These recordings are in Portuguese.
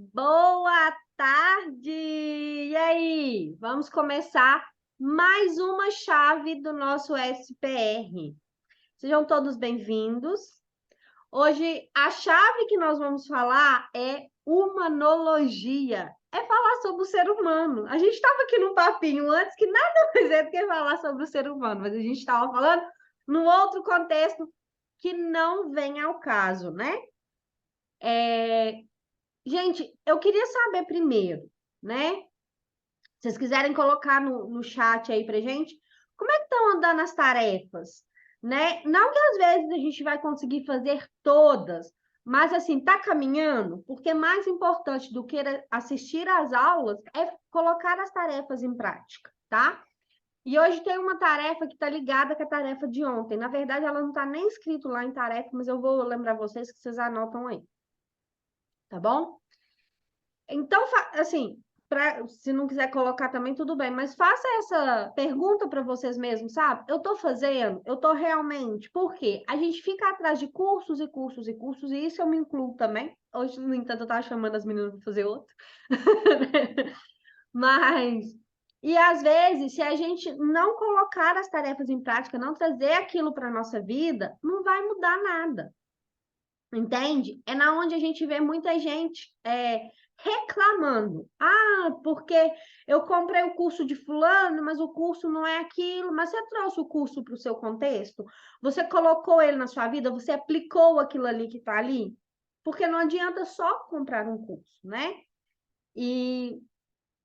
Boa tarde! E aí? Vamos começar mais uma chave do nosso SPR. Sejam todos bem-vindos. Hoje, a chave que nós vamos falar é humanologia. É falar sobre o ser humano. A gente estava aqui num papinho antes que nada mais é do que falar sobre o ser humano, mas a gente estava falando num outro contexto que não vem ao caso, né? Gente, eu queria saber primeiro, né? Se vocês quiserem colocar no chat aí pra gente, como é que estão andando as tarefas, né? Não que às vezes a gente vai conseguir fazer todas, mas assim, tá caminhando, porque mais importante do que assistir às aulas é colocar as tarefas em prática, tá? E hoje tem uma tarefa que está ligada com a tarefa de ontem. Na verdade, ela não está nem escrito lá em tarefa, mas eu vou lembrar vocês que vocês anotam aí, tá bom? Então, assim, se não quiser colocar também, tudo bem, mas faça essa pergunta para vocês mesmos, sabe? Eu estou fazendo, eu estou realmente, por quê? A gente fica atrás de cursos e cursos e cursos, e isso eu me incluo também. Hoje, no entanto, eu estava chamando as meninas para fazer outro. Mas, e às vezes, se a gente não colocar as tarefas em prática, não trazer aquilo para a nossa vida, não vai mudar nada. Entende? É na onde a gente vê muita gente reclamando. Ah, porque eu comprei o curso de fulano, mas o curso não é aquilo. Mas você trouxe o curso para o seu contexto? Você colocou ele na sua vida? Você aplicou aquilo ali que está ali? Porque não adianta só comprar um curso, né? E,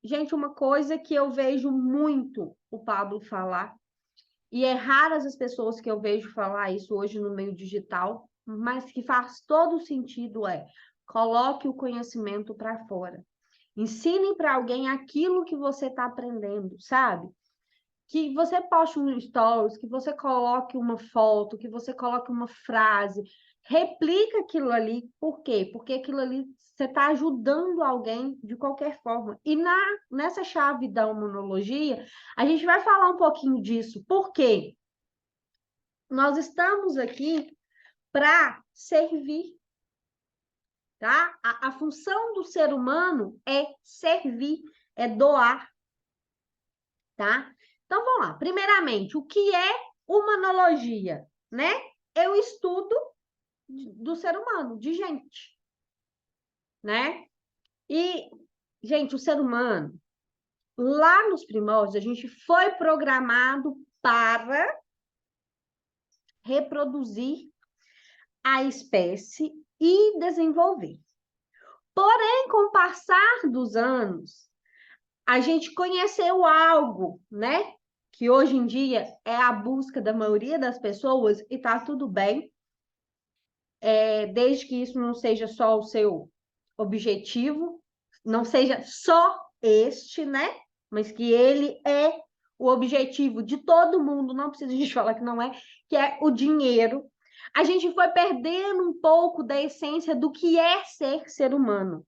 gente, uma coisa que eu vejo muito o Pablo falar, e é raras as pessoas que eu vejo falar isso hoje no meio digital, mas que faz todo sentido coloque o conhecimento para fora. Ensine para alguém aquilo que você está aprendendo, sabe? Que você poste um stories, que você coloque uma foto, que você coloque uma frase, replica aquilo ali. Por quê? Porque aquilo ali você está ajudando alguém de qualquer forma. E nessa chave da imunologia, a gente vai falar um pouquinho disso. Por quê? Nós estamos aqui para servir, tá? A função do ser humano é servir, é doar, tá? Então vamos lá. Primeiramente, o que é humanologia, né? É o estudo do ser humano, de gente, né? E, gente, o ser humano, lá nos primórdios, a gente foi programado para reproduzir a espécie e desenvolver. Porém, com o passar dos anos, a gente conheceu algo, né? Que hoje em dia é a busca da maioria das pessoas e tá tudo bem, desde que isso não seja só o seu objetivo, não seja só este, né? Mas que ele é o objetivo de todo mundo, não precisa a gente falar que não é, que é o dinheiro. A gente foi perdendo um pouco da essência do que é ser humano.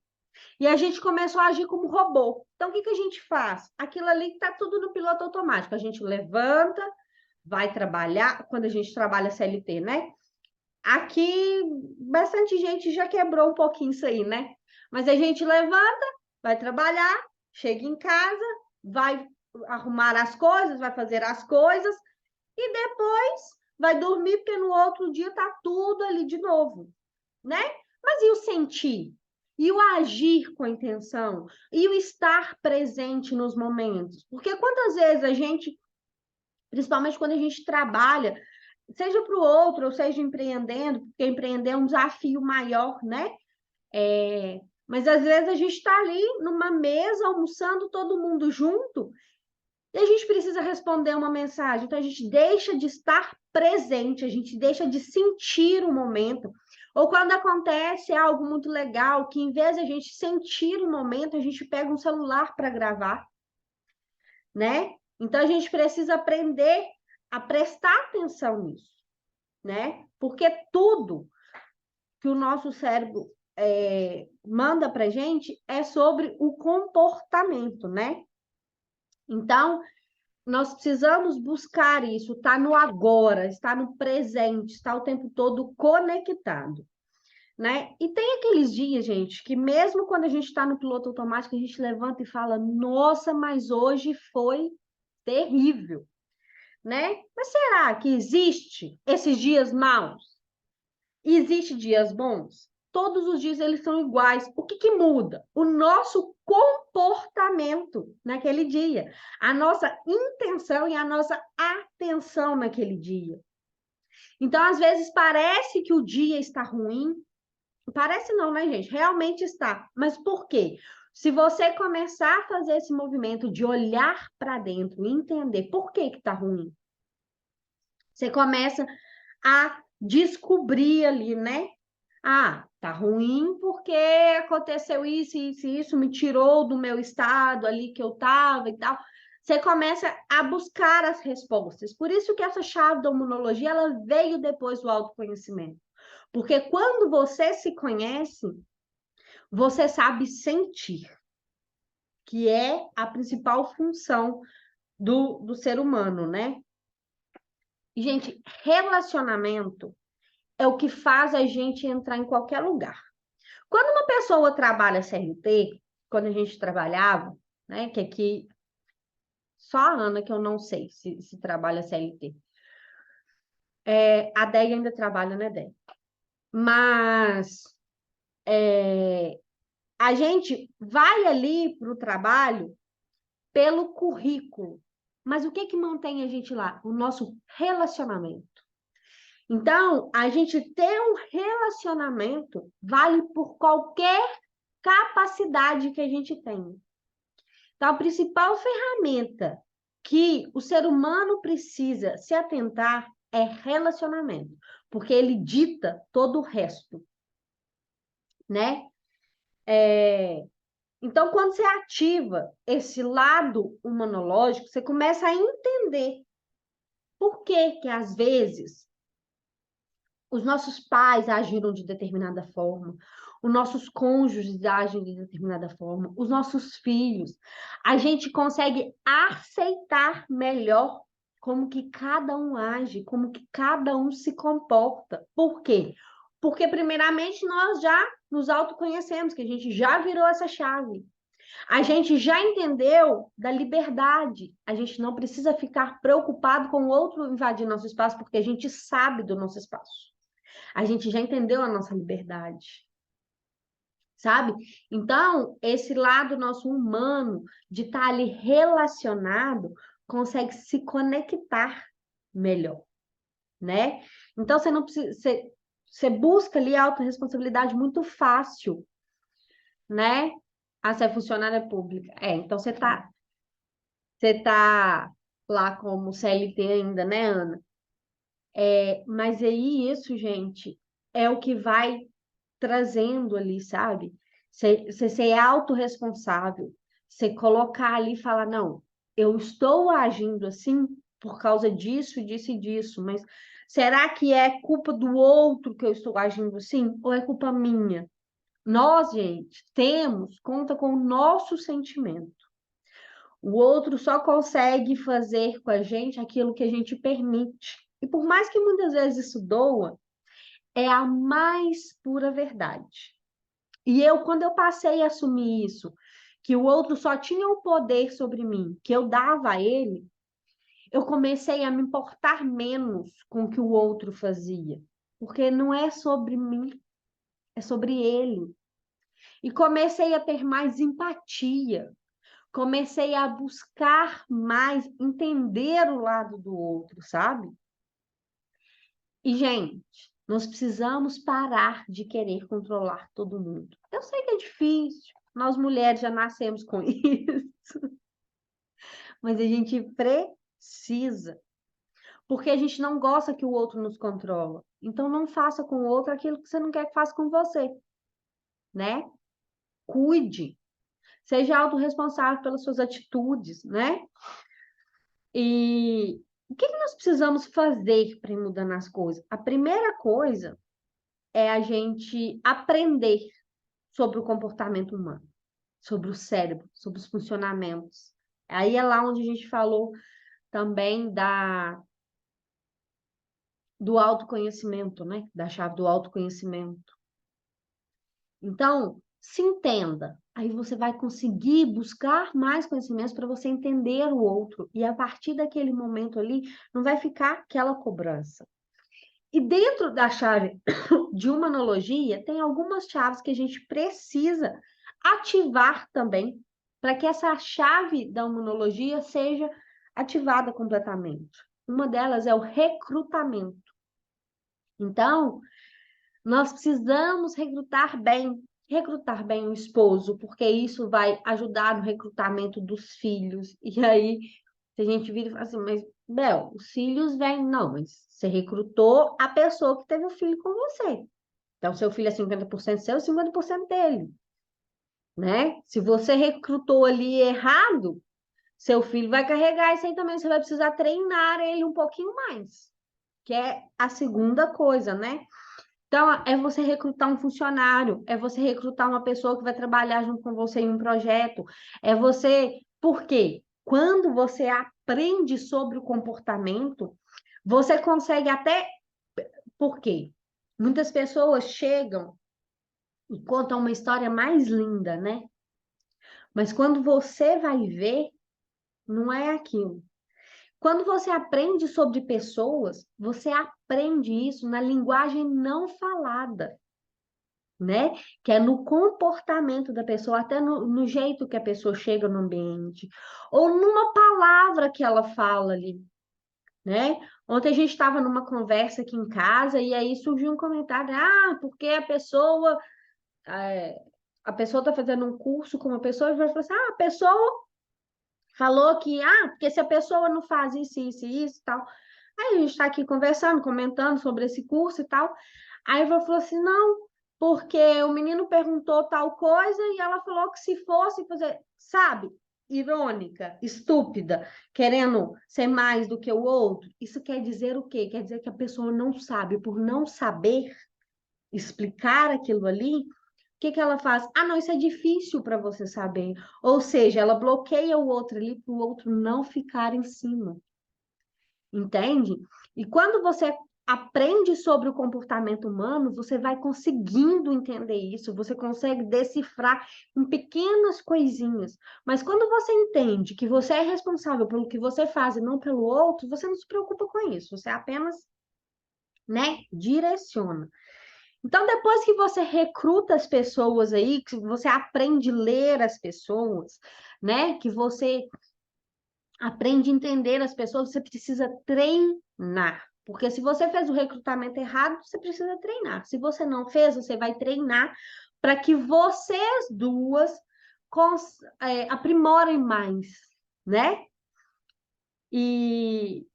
E a gente começou a agir como robô. Então, o que que a gente faz? Aquilo ali está tudo no piloto automático. A gente levanta, vai trabalhar, quando a gente trabalha CLT, né? Aqui, bastante gente já quebrou um pouquinho isso aí, né? Mas a gente levanta, vai trabalhar, chega em casa, vai arrumar as coisas, vai fazer as coisas e depois vai dormir, porque no outro dia tá tudo ali de novo, né? Mas e o sentir? E o agir com a intenção? E o estar presente nos momentos? Porque quantas vezes a gente, principalmente quando a gente trabalha, seja para o outro, ou seja empreendendo, porque empreender é um desafio maior, né? Mas às vezes a gente está ali numa mesa, almoçando todo mundo junto, e a gente precisa responder uma mensagem. Então a gente deixa de estar presente, a gente deixa de sentir o momento. Ou quando acontece algo muito legal, que em vez de a gente sentir o momento, a gente pega um celular para gravar, né? Então a gente precisa aprender a prestar atenção nisso, né? Porque tudo que o nosso cérebro manda para gente é sobre o comportamento, né? Então, nós precisamos buscar isso, estar no agora, estar no presente, estar o tempo todo conectado. né? E tem aqueles dias, gente, que mesmo quando a gente está no piloto automático, a gente levanta e fala, nossa, mas hoje foi terrível, né? Mas será que existe esses dias maus? Existe dias bons? Todos os dias eles são iguais. O que que muda? O nosso comportamento naquele dia, a nossa intenção e a nossa atenção naquele dia. Então, às vezes, parece que o dia está ruim. Parece não, né, gente? Realmente está. Mas por quê? Se você começar a fazer esse movimento de olhar para dentro e entender por que que está ruim, você começa a descobrir ali, né? Ah, tá ruim porque aconteceu isso, isso, isso, me tirou do meu estado ali que eu tava e tal. Você começa a buscar as respostas. Por isso que essa chave da imunologia, ela veio depois do autoconhecimento. Porque quando você se conhece, você sabe sentir, que é a principal função do ser humano, né? E, gente, relacionamento é o que faz a gente entrar em qualquer lugar. Quando uma pessoa trabalha CLT, quando a gente trabalhava, né, que aqui só a Ana que eu não sei se trabalha CLT. A Déia ainda trabalha, né, Déia? Mas a gente vai ali para o trabalho pelo currículo. Mas o que que mantém a gente lá? O nosso relacionamento. Então, a gente ter um relacionamento vale por qualquer capacidade que a gente tem. Então, a principal ferramenta que o ser humano precisa se atentar é relacionamento, porque ele dita todo o resto, né? Então, quando você ativa esse lado humanológico, você começa a entender por que que, às vezes, os nossos pais agiram de determinada forma, os nossos cônjuges agem de determinada forma, os nossos filhos. A gente consegue aceitar melhor como que cada um age, como que cada um se comporta. Por quê? Porque, primeiramente, nós já nos autoconhecemos, que a gente já virou essa chave. A gente já entendeu da liberdade. A gente não precisa ficar preocupado com o outro invadir nosso espaço, porque a gente sabe do nosso espaço. A gente já entendeu a nossa liberdade, sabe? Então, esse lado nosso humano de estar ali relacionado consegue se conectar melhor, né? Então, você não precisa, você busca ali a autorresponsabilidade muito fácil, né? Ah, você é funcionária pública. Então você tá lá como CLT ainda, né, Ana? Mas aí isso, gente, é o que vai trazendo ali, sabe? Você ser autorresponsável, você colocar ali e falar, não, eu estou agindo assim por causa disso, disso e disso, mas será que é culpa do outro que eu estou agindo assim? Ou é culpa minha? Nós, gente, conta com o nosso sentimento. O outro só consegue fazer com a gente aquilo que a gente permite. E por mais que muitas vezes isso doa, é a mais pura verdade. E eu, quando eu passei a assumir isso, que o outro só tinha o poder sobre mim, que eu dava a ele, eu comecei a me importar menos com o que o outro fazia. Porque não é sobre mim, é sobre ele. E comecei a ter mais empatia, comecei a buscar mais entender o lado do outro, sabe? E, gente, nós precisamos parar de querer controlar todo mundo. Eu sei que é difícil, nós mulheres já nascemos com isso, mas a gente precisa, porque a gente não gosta que o outro nos controla. Então, não faça com o outro aquilo que você não quer que faça com você, né? Cuide, seja autorresponsável pelas suas atitudes, né? E o que que nós precisamos fazer para ir mudando as coisas? A primeira coisa é a gente aprender sobre o comportamento humano, sobre o cérebro, sobre os funcionamentos. Aí é lá onde a gente falou também do autoconhecimento, né? Da chave do autoconhecimento. Então, se entenda. Aí você vai conseguir buscar mais conhecimentos para você entender o outro. E a partir daquele momento ali, não vai ficar aquela cobrança. E dentro da chave de uma analogia, tem algumas chaves que a gente precisa ativar também para que essa chave da imunologia seja ativada completamente. Uma delas é o recrutamento. Então, nós precisamos recrutar bem o esposo, porque isso vai ajudar no recrutamento dos filhos. E aí, se a gente vira e fala assim, mas, Bel, os filhos vêm. Não, mas você recrutou a pessoa que teve o filho com você. Então, seu filho é 50% seu, 50% dele, né? Se você recrutou ali errado, seu filho vai carregar isso aí também. Você vai precisar treinar ele um pouquinho mais, que é a segunda coisa, né? Então, é você recrutar um funcionário, é você recrutar uma pessoa que vai trabalhar junto com você em um projeto, é você. Por quê? Quando você aprende sobre o comportamento, você consegue até. Por quê? Muitas pessoas chegam e contam uma história mais linda, né? Mas quando você vai ver, não é aquilo. Quando você aprende sobre pessoas, você aprende isso na linguagem não falada, né? Que é no comportamento da pessoa, até no jeito que a pessoa chega no ambiente, ou numa palavra que ela fala ali, né? Ontem a gente estava numa conversa aqui em casa e aí surgiu um comentário, porque a pessoa está fazendo um curso com uma pessoa e vai falar assim, a pessoa falou que, porque se a pessoa não faz isso, isso e isso e tal. Aí a gente está aqui conversando, comentando sobre esse curso e tal. Aí ela falou assim, não, porque o menino perguntou tal coisa e ela falou que se fosse fazer, sabe? Irônica, estúpida, querendo ser mais do que o outro. Isso quer dizer o quê? Quer dizer que a pessoa não sabe, por não saber explicar aquilo ali, que ela faz? Não, isso é difícil para você saber. Ou seja, ela bloqueia o outro ali para o outro não ficar em cima. Entende? E quando você aprende sobre o comportamento humano, você vai conseguindo entender isso, você consegue decifrar em pequenas coisinhas. Mas quando você entende que você é responsável pelo que você faz e não pelo outro, você não se preocupa com isso, você apenas, né, direciona. Então, depois que você recruta as pessoas aí, que você aprende a ler as pessoas, né? Que você aprende a entender as pessoas, você precisa treinar. Porque se você fez o recrutamento errado, você precisa treinar. Se você não fez, você vai treinar para que vocês duas aprimorem mais, né? E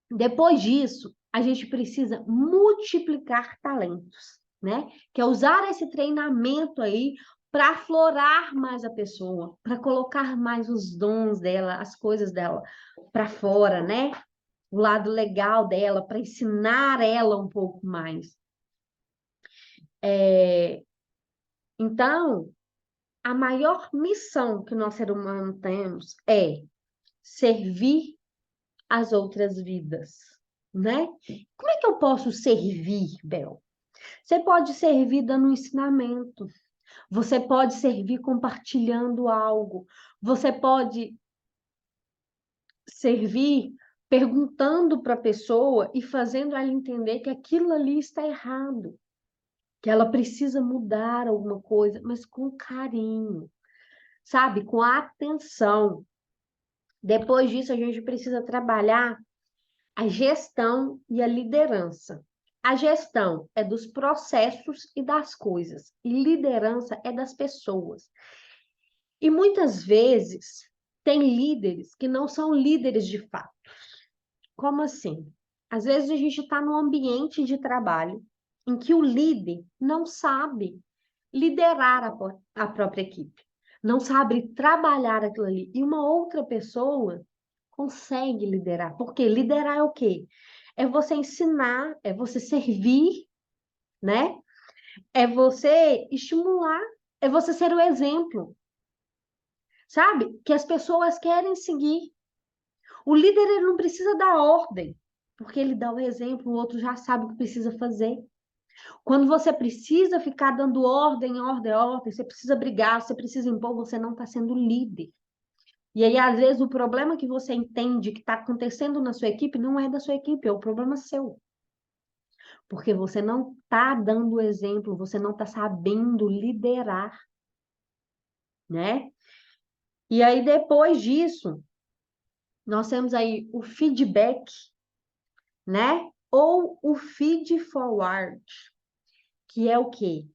depois disso, a gente precisa multiplicar talentos, né? Que é usar esse treinamento aí para aflorar mais a pessoa, para colocar mais os dons dela, as coisas dela para fora, né? O lado legal dela, para ensinar ela um pouco mais. Então, a maior missão que nós seres humanos temos é servir as outras vidas, né? Como é que eu posso servir, Bel? Você pode servir dando um ensinamento, você pode servir compartilhando algo, você pode servir perguntando para a pessoa e fazendo ela entender que aquilo ali está errado, que ela precisa mudar alguma coisa, mas com carinho, sabe? Com atenção. Depois disso, a gente precisa trabalhar a gestão e a liderança. A gestão é dos processos e das coisas, e liderança é das pessoas. E muitas vezes tem líderes que não são líderes de fato. Como assim? Às vezes a gente está num ambiente de trabalho em que o líder não sabe liderar a própria equipe, não sabe trabalhar aquilo ali. E uma outra pessoa consegue liderar. Porque liderar é o quê? É você ensinar, é você servir, né? É você estimular, é você ser o exemplo, sabe? Que as pessoas querem seguir. O líder ele não precisa dar ordem, porque ele dá o exemplo, o outro já sabe o que precisa fazer. Quando você precisa ficar dando ordem, ordem, ordem, você precisa brigar, você precisa impor, você não está sendo líder. E aí, às vezes, o problema que você entende que está acontecendo na sua equipe não é da sua equipe, é o problema seu. Porque você não está dando o exemplo, você não está sabendo liderar, né? E aí, depois disso, nós temos aí o feedback, né? Ou o feed forward, que é o quê?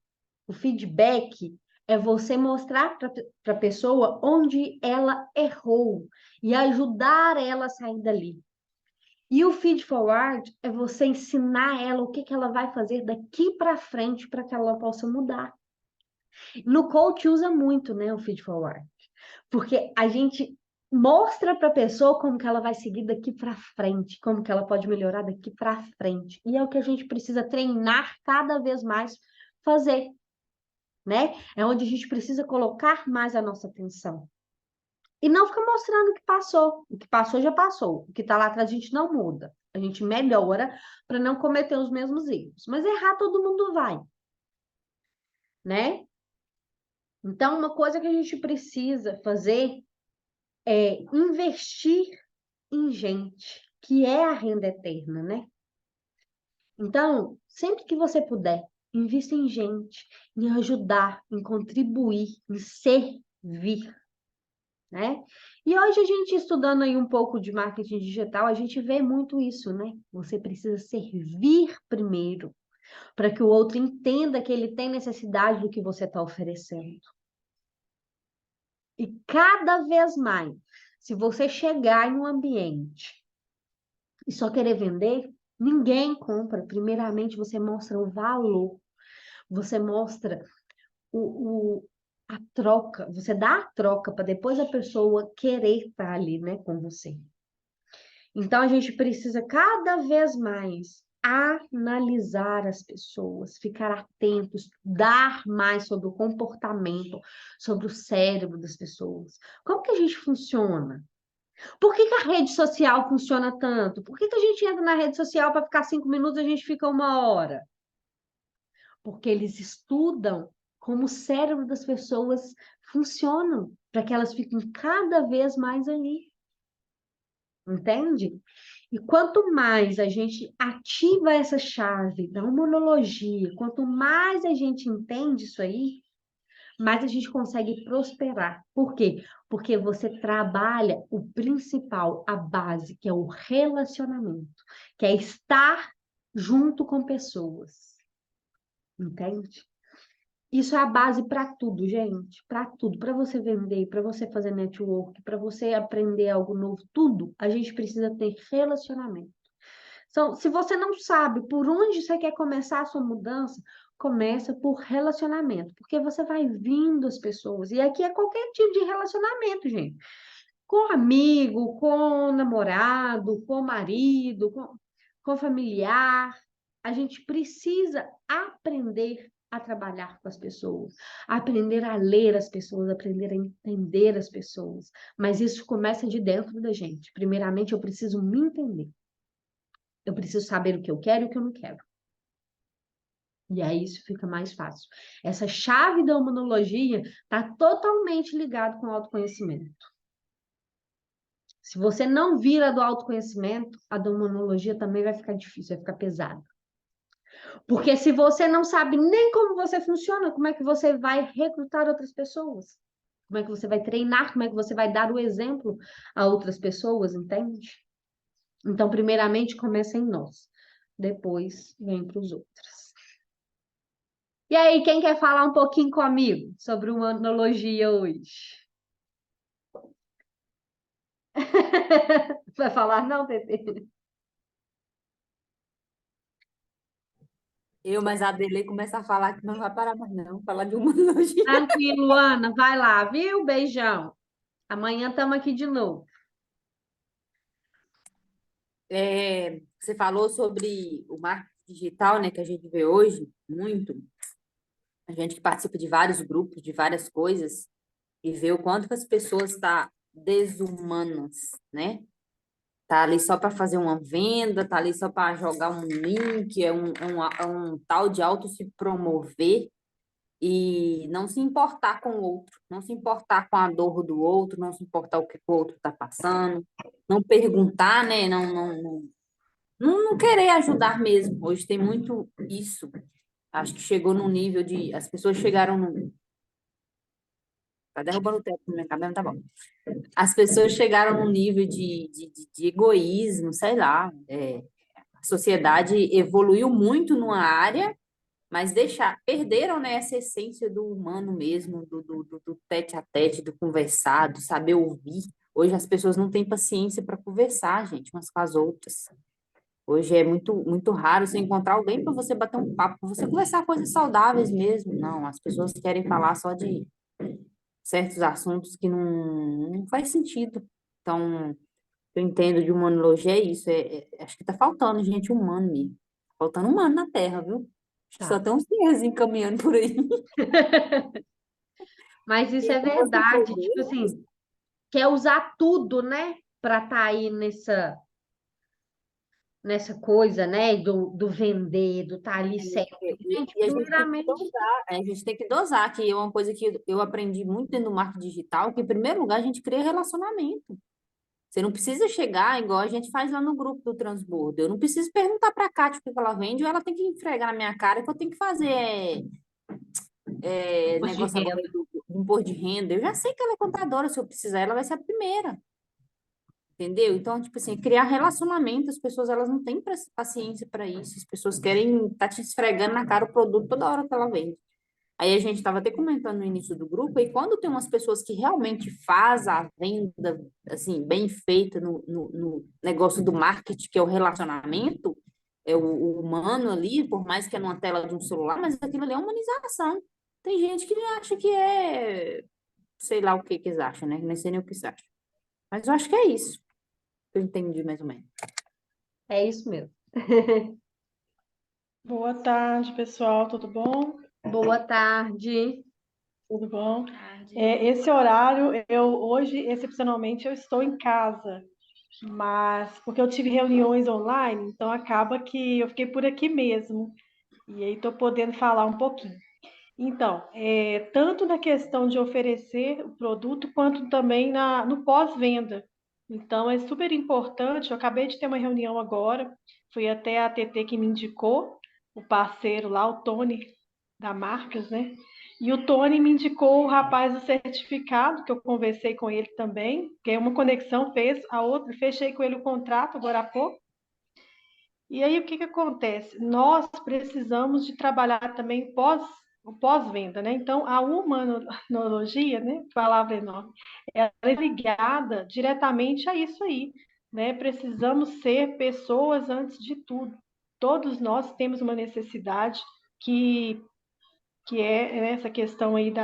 O feedback é você mostrar para a pessoa onde ela errou e ajudar ela a sair dali. E o feed forward é você ensinar ela o que que ela vai fazer daqui para frente para que ela possa mudar. No coach usa muito, né, o feed forward, porque a gente mostra para a pessoa como que ela vai seguir daqui para frente, como que ela pode melhorar daqui para frente. E é o que a gente precisa treinar cada vez mais fazer, né? É onde a gente precisa colocar mais a nossa atenção. E não ficar mostrando o que passou. O que passou já passou. O que está lá atrás a gente não muda. A gente melhora para não cometer os mesmos erros. Mas errar todo mundo vai, né? Então, uma coisa que a gente precisa fazer é investir em gente, que é a renda eterna, né? Então, sempre que você puder, invista em gente, em ajudar, em contribuir, em servir, né? E hoje a gente estudando aí um pouco de marketing digital, a gente vê muito isso, né? Você precisa servir primeiro, para que o outro entenda que ele tem necessidade do que você está oferecendo. E cada vez mais, se você chegar em um ambiente e só querer vender, ninguém compra. Primeiramente, você mostra o valor, você mostra a troca, você dá a troca para depois a pessoa querer estar ali, né, com você. Então, a gente precisa cada vez mais analisar as pessoas, ficar atento, estudar mais sobre o comportamento, sobre o cérebro das pessoas. Como que a gente funciona? Por que que a rede social funciona tanto? Por que que a gente entra na rede social para ficar 5 minutos e a gente fica 1 hora? Porque eles estudam como o cérebro das pessoas funcionam, para que elas fiquem cada vez mais ali. Entende? E quanto mais a gente ativa essa chave da imunologia, quanto mais a gente entende isso aí, mais a gente consegue prosperar. Por quê? Porque você trabalha o principal, a base, que é o relacionamento, que é estar junto com pessoas. Entende? Isso é a base para tudo, gente. Para tudo. Para você vender, para você fazer network, para você aprender algo novo, tudo, a gente precisa ter relacionamento. Então, se você não sabe por onde você quer começar a sua mudança, começa por relacionamento, porque você vai vindo as pessoas. E aqui é qualquer tipo de relacionamento, gente. Com amigo, com namorado, com marido, com familiar. A gente precisa aprender a trabalhar com as pessoas, aprender a ler as pessoas, aprender a entender as pessoas. Mas isso começa de dentro da gente. Primeiramente, eu preciso me entender. Eu preciso saber o que eu quero e o que eu não quero. E aí isso fica mais fácil. Essa chave da imunologia está totalmente ligada com o autoconhecimento. Se você não vira do autoconhecimento, a da imunologia também vai ficar difícil, vai ficar pesada. Porque se você não sabe nem como você funciona, como é que você vai recrutar outras pessoas? Como é que você vai treinar? Como é que você vai dar o exemplo a outras pessoas, entende? Então, primeiramente, começa em nós. Depois, vem para os outros. E aí, quem quer falar um pouquinho comigo sobre imunologia hoje? Vai falar não, Tetê? Mas a Dele começa a falar que não vai parar mais, não. Falar de humanologia. Tranquilo, Ana, vai lá, viu? Beijão. Amanhã estamos aqui de novo. Você falou sobre o marketing digital, né, que a gente vê hoje, muito. A gente que participa de vários grupos, de várias coisas, e vê o quanto que as pessoas estão desumanas, né? tá ali só para fazer uma venda, tá ali só para jogar um link, é um tal de auto se promover e não se importar com o outro, não se importar com a dor do outro, não se importar o que o outro está passando, não perguntar, né? Não querer ajudar mesmo. Hoje tem muito isso. Acho que chegou num nível de. As pessoas chegaram num. Tá derrubando o teto na minha cabeça, tá bom. As pessoas chegaram num nível de egoísmo, sei lá. A sociedade evoluiu muito numa área, mas perderam, né, essa essência do humano mesmo, do tete a tete, do conversar, do saber ouvir. Hoje as pessoas não têm paciência para conversar, gente, umas com as outras. Hoje é muito raro você encontrar alguém para você bater um papo, para você conversar coisas saudáveis mesmo. Não, as pessoas querem falar só de certos assuntos que não faz sentido. Então, eu entendo de humanologia é isso. Acho que está faltando gente humana mesmo. Faltando humano na Terra, viu? Acho que só Tá. tem uns seres encaminhando por aí. Mas isso E é se você for verdade, tipo ver, assim, quer usar tudo, né, para estar aí nessa coisa, né, do vender, do estar ali certo. Gente, a gente tem que primeiramente, dosar, a gente tem que dosar, que é uma coisa que eu aprendi muito dentro do marketing digital, que em primeiro lugar a gente cria relacionamento. Você não precisa chegar igual a gente faz lá no grupo do Transbordo. Eu não preciso perguntar para a Kátia o que ela vende, ou ela tem que entregar na minha cara que eu tenho que fazer imposto de negócio agora renda. do imposto de renda. Eu já sei que ela é contadora, se eu precisar, ela vai ser a primeira. Entendeu? Então, tipo assim, criar relacionamento, as pessoas elas não têm paciência para isso. As pessoas querem estar te esfregando na cara o produto toda hora que ela vende. Aí a gente estava até comentando no início do grupo, e quando tem umas pessoas que realmente faz a venda, assim, bem feita no negócio do marketing, que é o relacionamento, é o humano ali, por mais que é numa tela de um celular, mas aquilo ali é humanização. Tem gente que acha que é, sei lá o que que eles acham, né? Nem sei nem o que eles acham. Mas eu acho que é isso. Eu entendi mais ou menos. É isso mesmo. Boa tarde, pessoal. Tudo bom? Boa tarde. Tudo bom? Tarde. Esse horário, eu hoje, excepcionalmente, eu estou em casa, mas porque eu tive reuniões online, então acaba que eu fiquei por aqui mesmo. E aí estou podendo falar um pouquinho. Então, tanto na questão de oferecer o produto, quanto também no pós-venda. Então, é super importante. Eu acabei de ter uma reunião agora, fui até a TT que me indicou, o parceiro lá, o Tony, da Marcas, né? E o Tony me indicou o rapaz do certificado, que eu conversei com ele também, que é uma conexão, fez a outra, fechei com ele o contrato agora há pouco. E aí, o que que acontece? Nós precisamos de trabalhar também o pós-venda, né? Então, a humanologia, né? Palavra enorme, ela é ligada diretamente a isso aí, né? Precisamos ser pessoas antes de tudo. Todos nós temos uma necessidade que, que é essa questão aí de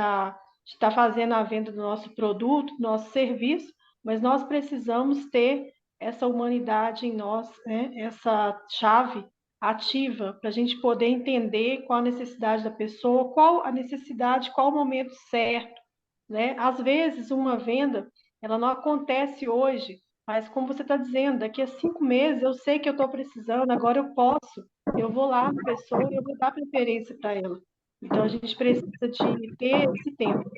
estar fazendo a venda do nosso produto, do nosso serviço, mas nós precisamos ter essa humanidade em nós, né? Essa chave ativa para a gente poder entender qual a necessidade da pessoa, qual a necessidade, qual o momento certo, né? Às vezes, uma venda, ela não acontece hoje, mas como você está dizendo, daqui a 5 meses eu sei que eu estou precisando, agora eu posso, eu vou lá na pessoa e eu vou dar preferência para ela. Então, a gente precisa de ter esse tempo.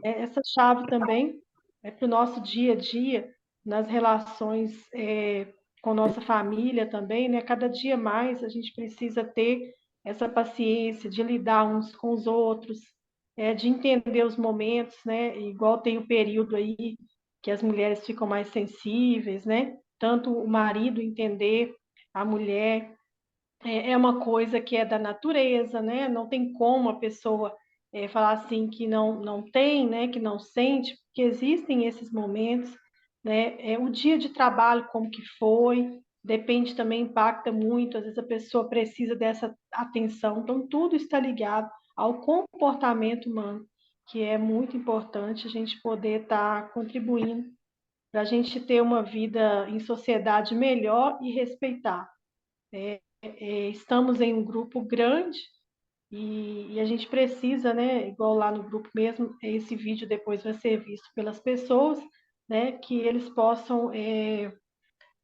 Essa chave também é para o nosso dia a dia, nas relações com nossa família também, né? Cada dia mais a gente precisa ter essa paciência de lidar uns com os outros, de entender os momentos, né? Igual tem o período aí que as mulheres ficam mais sensíveis, né? Tanto o marido entender a mulher é uma coisa que é da natureza, né? Não tem como a pessoa falar assim que não tem, né? Que não sente, porque existem esses momentos, né? O dia de trabalho como que foi, depende também, impacta muito, às vezes a pessoa precisa dessa atenção, então tudo está ligado ao comportamento humano, que é muito importante a gente poder estar contribuindo para a gente ter uma vida em sociedade melhor e respeitar. Estamos em um grupo grande e a gente precisa, né, igual lá no grupo mesmo, esse vídeo depois vai ser visto pelas pessoas, né, que eles possam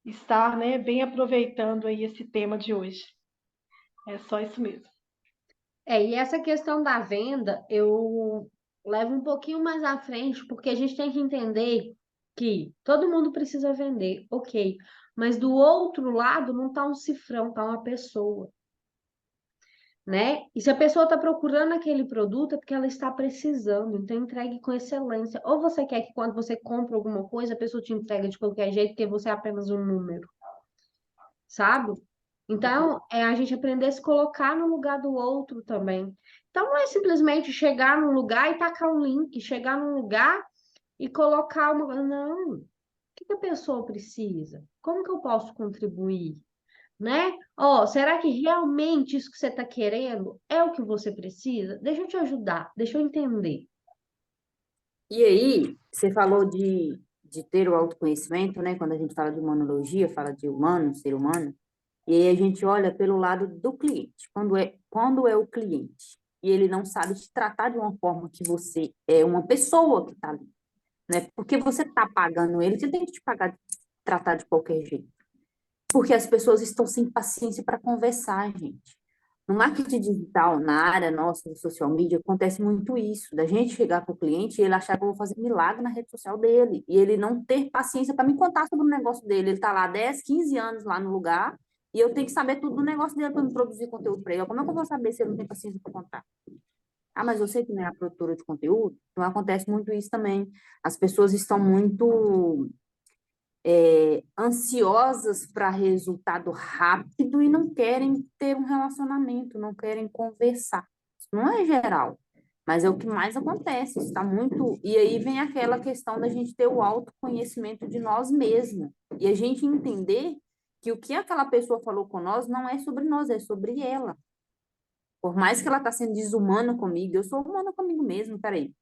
estar, né, bem aproveitando aí esse tema de hoje. É só isso mesmo. E essa questão da venda, eu levo um pouquinho mais à frente, porque a gente tem que entender que todo mundo precisa vender, ok. Mas do outro lado não está um cifrão, está uma pessoa, né? E se a pessoa está procurando aquele produto, é porque ela está precisando, então entregue com excelência. Ou você quer que quando você compra alguma coisa, a pessoa te entregue de qualquer jeito, porque você é apenas um número, sabe? Uhum. Então, é a gente aprender a se colocar no lugar do outro também. Então, não é simplesmente chegar num lugar e tacar um link, chegar num lugar e colocar uma. Não. O que que a pessoa precisa? Como que eu posso contribuir? Né? Ó, será que realmente isso que você está querendo é o que você precisa? Deixa eu te ajudar, deixa eu entender. E aí, você falou de ter o autoconhecimento, né? Quando a gente fala de humanologia, fala de humano, ser humano, e aí a gente olha pelo lado do cliente. Quando é o cliente e ele não sabe te tratar de uma forma que você é uma pessoa que está ali, né? Porque você está pagando ele, você tem que te pagar, tratar de qualquer jeito. Porque as pessoas estão sem paciência para conversar, gente. No marketing digital, na área nossa de social media, acontece muito isso, da gente chegar para o cliente e ele achar que eu vou fazer milagre na rede social dele, e ele não ter paciência para me contar sobre o negócio dele. Ele está lá 10, 15 anos lá no lugar, e eu tenho que saber tudo do negócio dele para me produzir conteúdo para ele. Como é que eu vou saber se ele não tem paciência para contar? Ah, mas eu sei que não é a produtora de conteúdo, então acontece muito isso também. As pessoas estão muito ansiosas para resultado rápido e não querem ter um relacionamento, não querem conversar. Isso não é geral, mas é o que mais acontece. Está muito. E aí vem aquela questão da gente ter o autoconhecimento de nós mesmos e a gente entender que o que aquela pessoa falou com nós não é sobre nós, é sobre ela. Por mais que ela está sendo desumana comigo, eu sou humana comigo mesmo, peraí.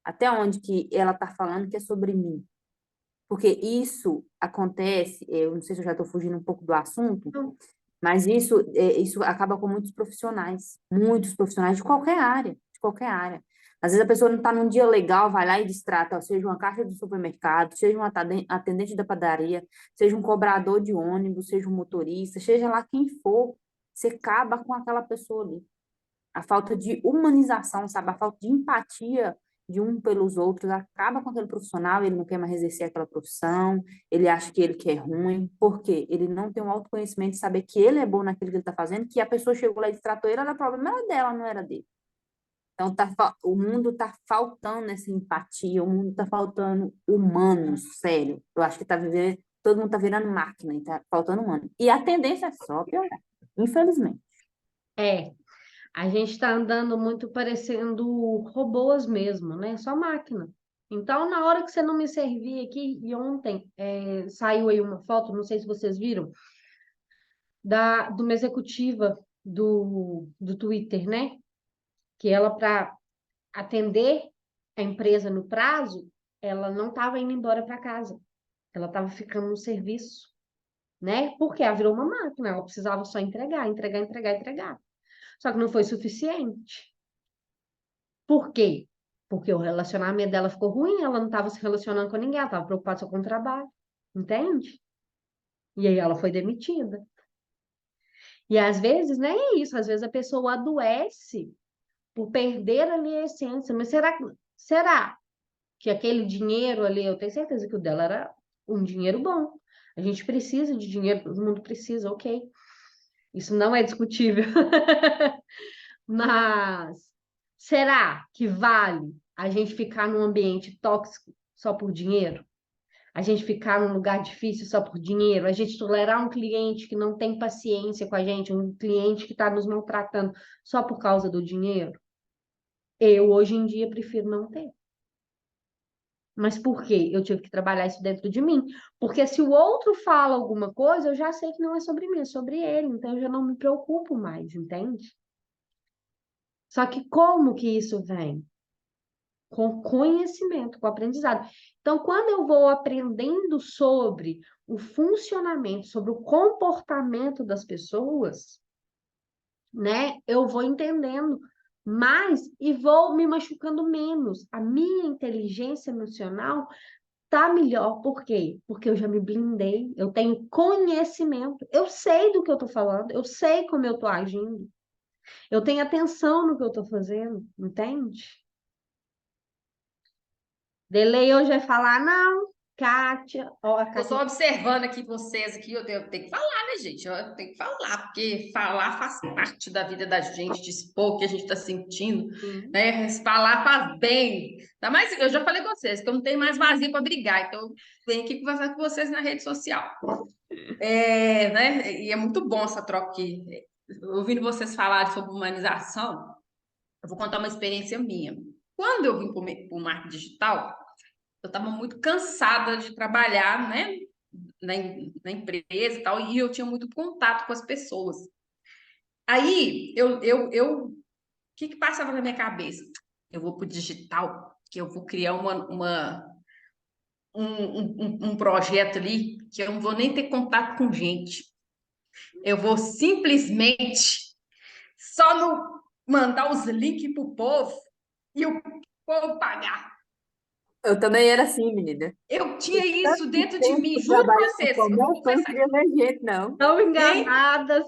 Até onde que ela está falando que é sobre mim? Porque isso acontece, eu não sei se eu já estou fugindo um pouco do assunto, Então, mas isso acaba com muitos profissionais de qualquer área, de qualquer área. Às vezes a pessoa não está num dia legal, vai lá e distrata, ó, seja uma caixa do supermercado, seja um atendente da padaria, seja um cobrador de ônibus, seja um motorista, seja lá quem for, você acaba com aquela pessoa ali. A falta de humanização, sabe? A falta de empatia de um pelos outros acaba com aquele profissional, ele não quer mais exercer aquela profissão, ele acha que ele que é ruim, porque ele não tem um autoconhecimento de saber que ele é bom naquilo que ele está fazendo, que a pessoa chegou lá e tratou ele, era problema era dela, não era dele. Então, o mundo está faltando essa empatia, o mundo está faltando humanos, sério. Eu acho que todo mundo está virando máquina e está faltando humano. E a tendência é só piorar, infelizmente. é, a gente está andando muito parecendo robôs mesmo, né? Só máquina. Então, na hora que você não me servir aqui, e ontem saiu aí uma foto, não sei se vocês viram, de uma executiva do Twitter, né? Que ela, para atender a empresa no prazo, ela não estava indo embora para casa. Ela estava ficando no serviço, né? Porque ela virou uma máquina, ela precisava só entregar, entregar, entregar, entregar. Só que não foi suficiente. Por quê? Porque o relacionamento dela ficou ruim, ela não estava se relacionando com ninguém, ela estava preocupada só com o trabalho, entende? E aí ela foi demitida. E às vezes nem é isso, às vezes a pessoa adoece por perder ali a essência. Mas será que aquele dinheiro ali, eu tenho certeza que o dela era um dinheiro bom. A gente precisa de dinheiro, todo mundo precisa, ok. Isso não é discutível. Mas será que vale a gente ficar num ambiente tóxico só por dinheiro? A gente ficar num lugar difícil só por dinheiro? A gente tolerar um cliente que não tem paciência com a gente, um cliente que está nos maltratando só por causa do dinheiro? Eu, hoje em dia, prefiro não ter. Mas por quê? Eu tive que trabalhar isso dentro de mim. Porque se o outro fala alguma coisa, eu já sei que não é sobre mim, é sobre ele. Então, eu já não me preocupo mais, entende? Só que como que isso vem? Com conhecimento, com aprendizado. Então, quando eu vou aprendendo sobre o funcionamento, sobre o comportamento das pessoas, né, eu vou entendendo mais e vou me machucando menos. A minha inteligência emocional tá melhor. Por quê? Porque eu já me blindei, eu tenho conhecimento, eu sei do que eu tô falando, eu sei como eu tô agindo, eu tenho atenção no que eu tô fazendo, entende? Delay hoje vai falar, não, Kátia, ó, a Eu Kátia. só observando aqui vocês aqui, eu tenho que falar, né, gente? Eu tenho que falar, porque falar faz parte da vida da gente, de expor o que a gente está sentindo, Sim. né? Falar faz bem. Ainda mais, eu já falei com vocês, que eu não tenho mais vazio para brigar, então eu venho aqui conversar com vocês na rede social. Né? E é muito bom essa troca aqui. Ouvindo vocês falarem sobre humanização, eu vou contar uma experiência minha. Quando eu vim para o marketing digital, eu estava muito cansada de trabalhar, né, na empresa e tal, e eu tinha muito contato com as pessoas. Aí, o que passava na minha cabeça? Eu vou para o digital, que eu vou criar um projeto ali, que eu não vou nem ter contato com gente. Eu vou simplesmente só mandar os links para o povo e o povo pagar. Eu também era assim, menina. Eu tinha Tanto isso dentro de mim, tempo juro para trabalhando no vocês. Eu vou comércio, eu não confessar. queria ver gente, não. Estão Hein? enganadas.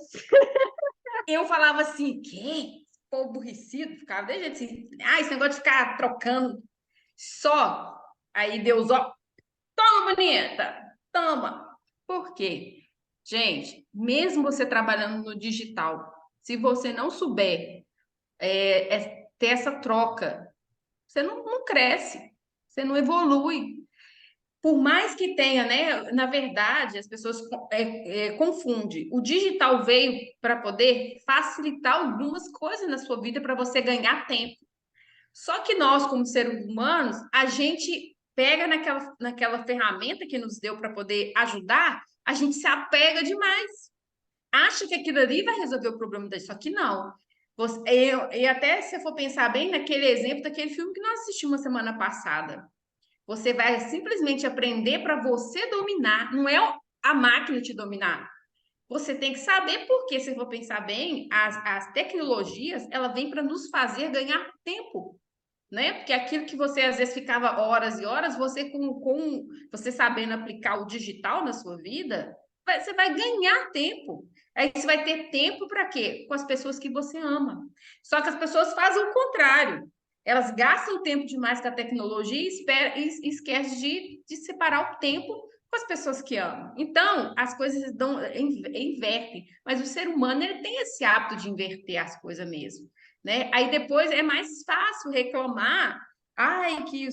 Eu falava assim, que povo aborrecido, ficava de jeito assim, esse negócio de ficar trocando só. Aí Deus, ó, toma, bonita, toma. Por quê? Gente, mesmo você trabalhando no digital, se você não souber ter essa troca, você não cresce, você não evolui. Por mais que tenha, né? Na verdade, as pessoas confundem. O digital veio para poder facilitar algumas coisas na sua vida para você ganhar tempo. Só que nós, como seres humanos, a gente pega naquela ferramenta que nos deu para poder ajudar, a gente se apega demais. Acha que aquilo ali vai resolver o problema da gente, só que não. E até se eu for pensar bem naquele exemplo daquele filme que nós assistimos semana passada. Você vai simplesmente aprender para você dominar, não é a máquina te dominar. Você tem que saber porque, se eu for pensar bem, as tecnologias, ela vem para nos fazer ganhar tempo, né? Porque aquilo que você às vezes ficava horas e horas, você você sabendo aplicar o digital na sua vida, você vai ganhar tempo. Aí você vai ter tempo para quê? Com as pessoas que você ama. Só que as pessoas fazem o contrário. Elas gastam tempo demais com a tecnologia e esquecem de separar o tempo com as pessoas que amam. Então, as coisas invertem. Mas o ser humano ele tem esse hábito de inverter as coisas mesmo. Né? Aí depois é mais fácil reclamar, que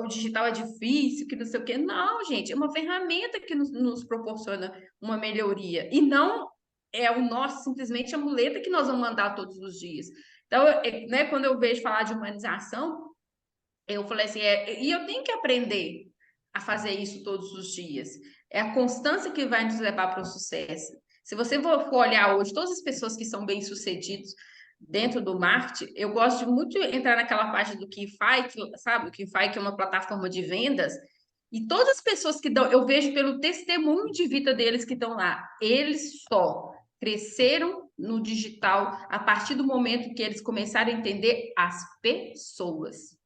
o digital é difícil, que não sei o quê. Não, gente, é uma ferramenta que nos proporciona uma melhoria. E não é o nosso, simplesmente a muleta que nós vamos mandar todos os dias. Então, né, quando eu vejo falar de humanização, eu falei assim, e eu tenho que aprender a fazer isso todos os dias. É a constância que vai nos levar para o sucesso. Se você for olhar hoje, todas as pessoas que são bem-sucedidas dentro do marketing, eu gosto de muito entrar naquela página do Kinfai, sabe? O Kinfai, que é uma plataforma de vendas, e todas as pessoas que dão, eu vejo pelo testemunho de vida deles que estão lá, eles só cresceram no digital a partir do momento que eles começaram a entender as pessoas.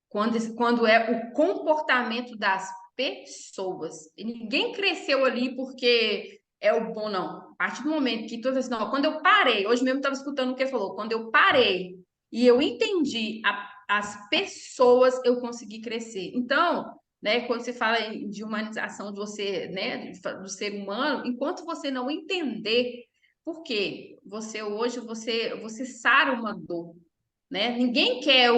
Quando é o comportamento das pessoas. E ninguém cresceu ali porque é o bom, não. A partir do momento que todas assim, não, quando eu parei, hoje mesmo estava escutando o que ele falou, quando eu parei e eu entendi as pessoas, eu consegui crescer. Então, né, quando você fala de humanização de você, né, do ser humano, enquanto você não entender por quê, você sara uma dor, né? Ninguém quer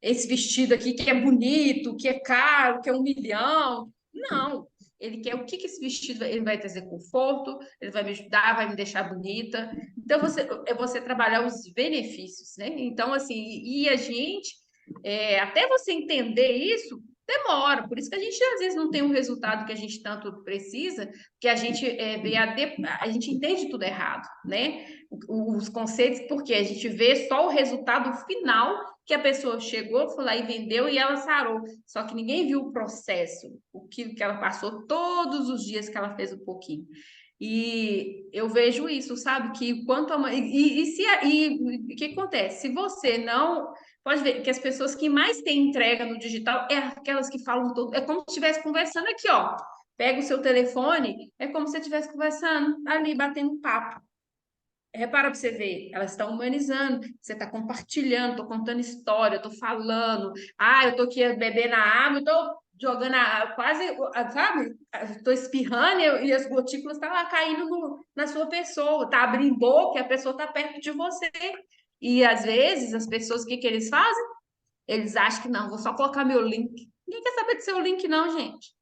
esse vestido aqui que é bonito, que é caro, que é 1 milhão. Não. Ele quer o que esse vestido ele vai trazer conforto, ele vai me ajudar, vai me deixar bonita. Então, você trabalhar os benefícios, né? Então, assim, e a gente, até você entender isso, demora. Por isso que a gente, às vezes, não tem o resultado que a gente tanto precisa, que a gente a gente entende tudo errado, né? Os conceitos, porque a gente vê só o resultado final que a pessoa chegou, foi lá e vendeu e ela sarou. Só que ninguém viu o processo, o que ela passou todos os dias que ela fez um pouquinho. E eu vejo isso, sabe? Que quanto a e o que acontece? Se você não pode ver que as pessoas que mais têm entrega no digital é aquelas que falam todo. É como se estivesse conversando aqui, ó. Pega o seu telefone, é como se você estivesse conversando ali, batendo um papo. Repara para você ver, elas estão humanizando, você está compartilhando, estou contando história, estou falando, eu estou aqui bebendo a água, estou jogando quase, sabe? Estou espirrando e as gotículas estão lá caindo na sua pessoa, tá abrindo boca e a pessoa está perto de você. E às vezes as pessoas, o que eles fazem? Eles acham que não, vou só colocar meu link. Ninguém quer saber do seu link, não, gente.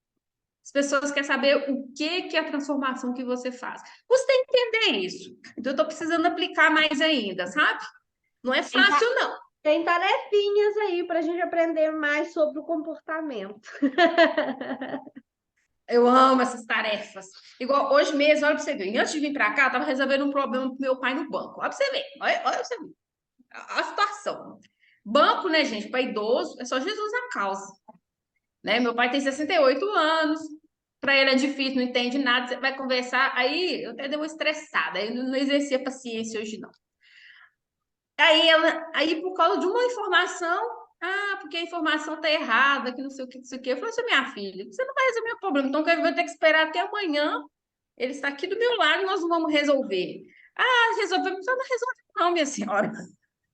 As pessoas querem saber o que é a transformação que você faz. Você tem que entender isso. Então, eu estou precisando aplicar mais ainda, sabe? Não é fácil, não. Tem tarefinhas aí para a gente aprender mais sobre o comportamento. Eu amo essas tarefas. Igual hoje mesmo, olha para você ver. Antes de vir para cá, eu estava resolvendo um problema com meu pai no banco. Olha para você ver. Olha para você ver. A situação. Banco, né, gente, para idoso, é só Jesus na causa. Né? Meu pai tem 68 anos. Para ele é difícil, não entende nada, você vai conversar. Aí eu até dei uma estressada, aí eu não exercia paciência hoje, não. Aí por causa de uma informação, porque a informação está errada, que não sei o que, não sei o que. Eu falei assim, minha filha, você não vai resolver o problema, então eu vou ter que esperar até amanhã. Ele está aqui do meu lado e nós não vamos resolver. Resolvemos, você não resolve, não, minha senhora.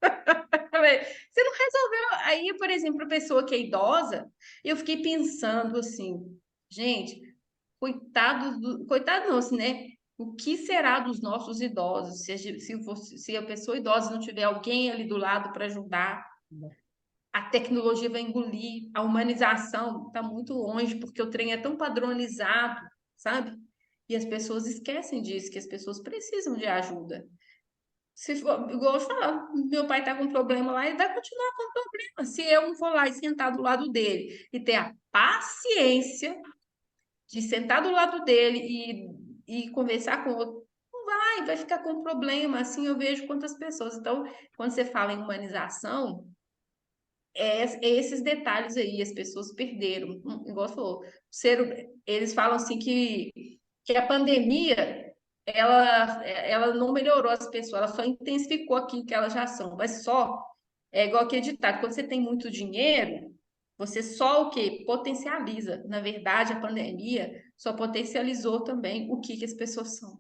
Você não resolveu. Aí, por exemplo, a pessoa que é idosa, eu fiquei pensando assim, gente, coitado não, assim, né? O que será dos nossos idosos se a pessoa idosa não tiver alguém ali do lado para ajudar? A tecnologia vai engolir, a humanização está muito longe, porque o trem é tão padronizado, sabe? E as pessoas esquecem disso, que as pessoas precisam de ajuda. Se for, igual eu falar, meu pai está com problema lá, ele vai continuar com problema. Se eu não for lá e sentar do lado dele e ter a paciência de sentar do lado dele e conversar com o outro, não vai ficar com problema. Assim eu vejo quantas pessoas. Então, quando você fala em humanização, é esses detalhes aí, as pessoas perderam. Igual você falou, eles falam assim que a pandemia ela não melhorou as pessoas, ela só intensificou aquilo que elas já são, mas só é igual aquele ditado, quando você tem muito dinheiro, você só o quê? Potencializa. Na verdade, a pandemia só potencializou também o que as pessoas são.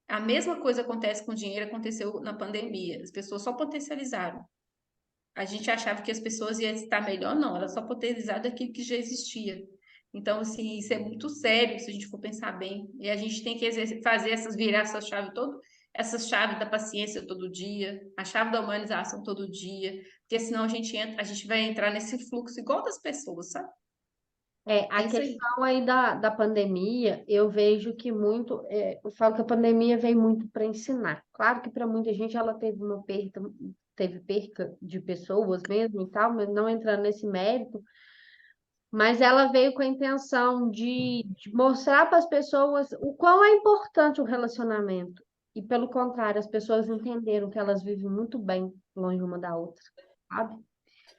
A mesma coisa acontece com o dinheiro, aconteceu na pandemia. As pessoas só potencializaram. A gente achava que as pessoas iam estar melhor, não, elas só potencializaram aquilo que já existia. Então, assim, isso é muito sério se a gente for pensar bem. E a gente tem que virar essa chave da paciência todo dia, a chave da humanização todo dia, porque senão a gente vai entrar nesse fluxo igual das pessoas, sabe? A É isso aí. questão aí da pandemia, eu vejo que eu falo que a pandemia veio muito para ensinar. Claro que para muita gente ela teve perca de pessoas mesmo e tal, mas não entrando nesse mérito, mas ela veio com a intenção de mostrar para as pessoas o quão é importante o relacionamento. E pelo contrário, as pessoas entenderam que elas vivem muito bem longe uma da outra, sabe?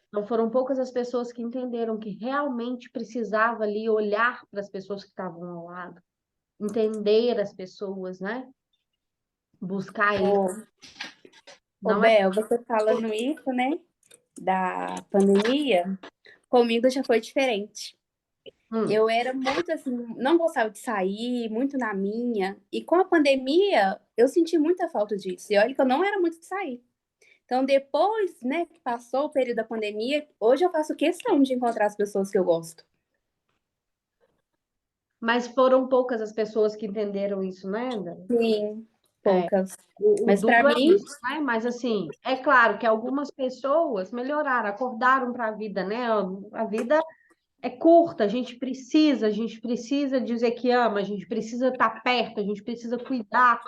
Então, foram poucas as pessoas que entenderam que realmente precisava ali olhar para as pessoas que estavam ao lado, entender as pessoas, né? Buscar ele. Ô, Não Bel, você falando isso, né, da pandemia, comigo já foi diferente. Eu era muito assim, não gostava de sair, muito na minha. E com a pandemia, eu senti muita falta disso. E olha que eu não era muito de sair. Então, depois, né, que passou o período da pandemia, hoje eu faço questão de encontrar as pessoas que eu gosto. Mas foram poucas as pessoas que entenderam isso, né, André? Sim, poucas. O Mas para duro é mim, isso, né? Mas assim, é claro que algumas pessoas melhoraram, acordaram para a vida, né? A vida é curta, a gente precisa dizer que ama, a gente precisa estar perto, a gente precisa cuidar,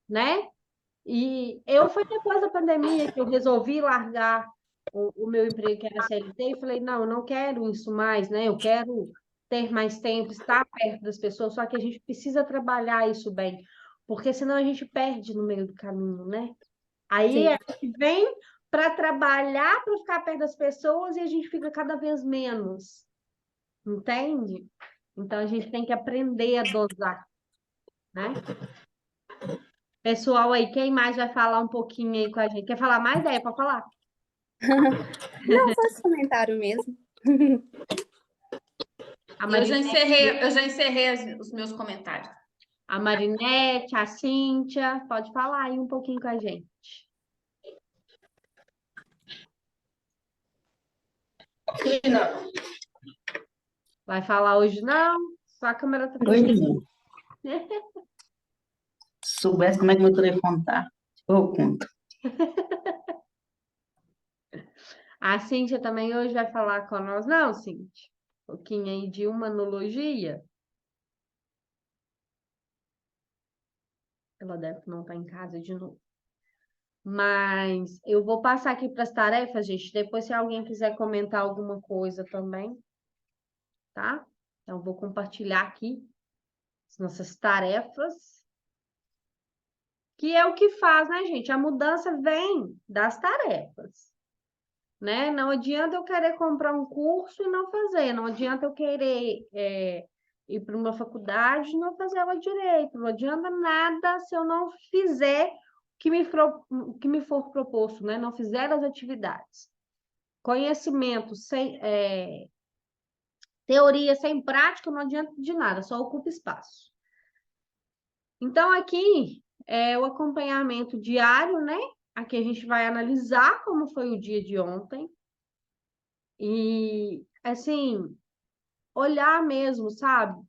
né? E foi depois da pandemia que eu resolvi largar o meu emprego, que era CLT, e falei, não, eu não quero isso mais, né? Eu quero ter mais tempo, estar perto das pessoas, só que a gente precisa trabalhar isso bem, porque senão a gente perde no meio do caminho, né? Aí sim. a gente vem para trabalhar, para ficar perto das pessoas, e a gente fica cada vez menos, entende? Então a gente tem que aprender a dosar, né? Pessoal aí, quem mais vai falar um pouquinho aí com a gente? Quer falar mais? Pode falar. Não, só esse comentário mesmo. A Eu já Marinette, encerrei os meus comentários. a Marinette, a Cíntia, pode falar aí um pouquinho com a gente. Vai falar hoje não? Sua câmera tá Hoje fechada. não. Se soubesse como é que meu telefone tá, eu conto. A Cíntia também hoje vai falar com nós, não, Cíntia? Um pouquinho aí de humanologia. Ela deve não estar em casa de novo. Mas eu vou passar aqui para as tarefas, gente. Depois, se alguém quiser comentar alguma coisa também, tá? Então, eu vou compartilhar aqui as nossas tarefas, que é o que faz, né, gente? A mudança vem das tarefas, né? Não adianta eu querer comprar um curso e não fazer. Não adianta eu querer ir para uma faculdade e não fazer ela direito. Não adianta nada se eu não fizer o que me for proposto, né? Não fizer as atividades. Conhecimento sem teoria sem prática não adianta de nada, só ocupa espaço. Então, aqui é o acompanhamento diário, né? Aqui a gente vai analisar como foi o dia de ontem. E, assim, olhar mesmo, sabe? O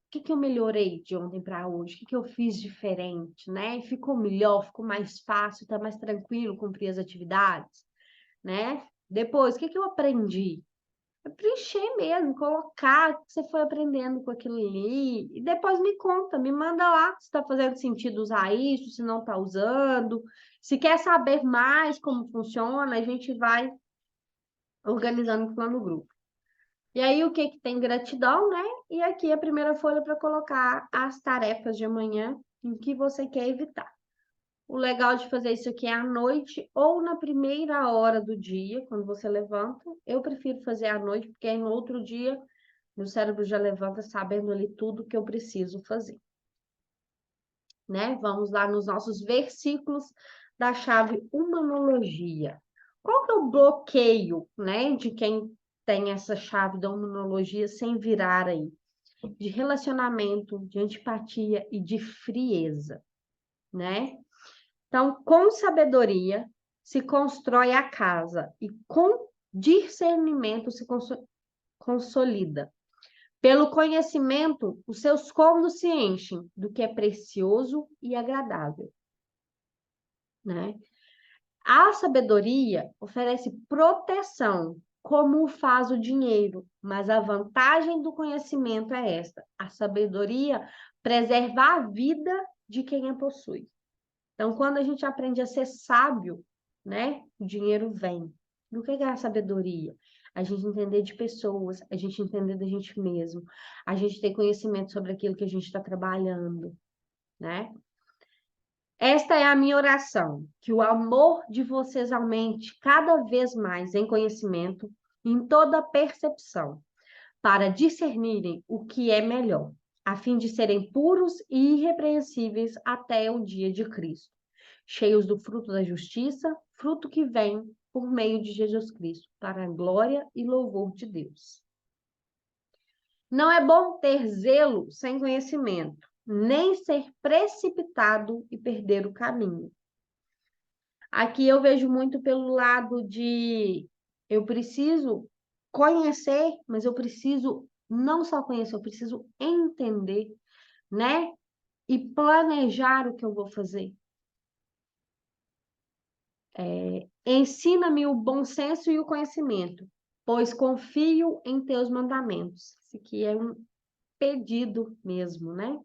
que eu melhorei de ontem para hoje? O que eu fiz diferente, né? Ficou melhor, ficou mais fácil, tá mais tranquilo cumprir as atividades, né? Depois, o que eu aprendi? É preencher mesmo, colocar o que você foi aprendendo com aquilo ali. E depois me conta, me manda lá se está fazendo sentido usar isso, se não está usando. Se quer saber mais como funciona, a gente vai organizando lá no grupo. E aí, o que tem gratidão, né? E aqui a primeira folha para colocar as tarefas de amanhã em que você quer evitar. O legal de fazer isso aqui é à noite ou na primeira hora do dia, quando você levanta. Eu prefiro fazer à noite, porque aí no outro dia meu cérebro já levanta sabendo ali tudo que eu preciso fazer. Né? Vamos lá nos nossos versículos da chave humanologia. Qual que é o bloqueio, né, de quem tem essa chave da humanologia sem virar aí? De relacionamento, de antipatia e de frieza, né? Então, com sabedoria se constrói a casa e com discernimento se consolida. Pelo conhecimento, os seus cômodos se enchem do que é precioso e agradável, né? A sabedoria oferece proteção, como o faz o dinheiro, mas a vantagem do conhecimento é esta: a sabedoria preserva a vida de quem a possui. Então, quando a gente aprende a ser sábio, né, o dinheiro vem. Do que é a sabedoria? A gente entender de pessoas, a gente entender da gente mesmo, a gente ter conhecimento sobre aquilo que a gente está trabalhando, né? Esta é a minha oração, que o amor de vocês aumente cada vez mais em conhecimento, em toda percepção, para discernirem o que é melhor, a fim de serem puros e irrepreensíveis até o dia de Cristo, cheios do fruto da justiça, fruto que vem por meio de Jesus Cristo, para a glória e louvor de Deus. Não é bom ter zelo sem conhecimento, nem ser precipitado e perder o caminho. Aqui eu vejo muito pelo lado de eu preciso conhecer, mas eu preciso não só conhecer, eu preciso entender, né? E planejar o que eu vou fazer. Ensina-me o bom senso e o conhecimento, pois confio em teus mandamentos. Isso aqui é um pedido mesmo, né?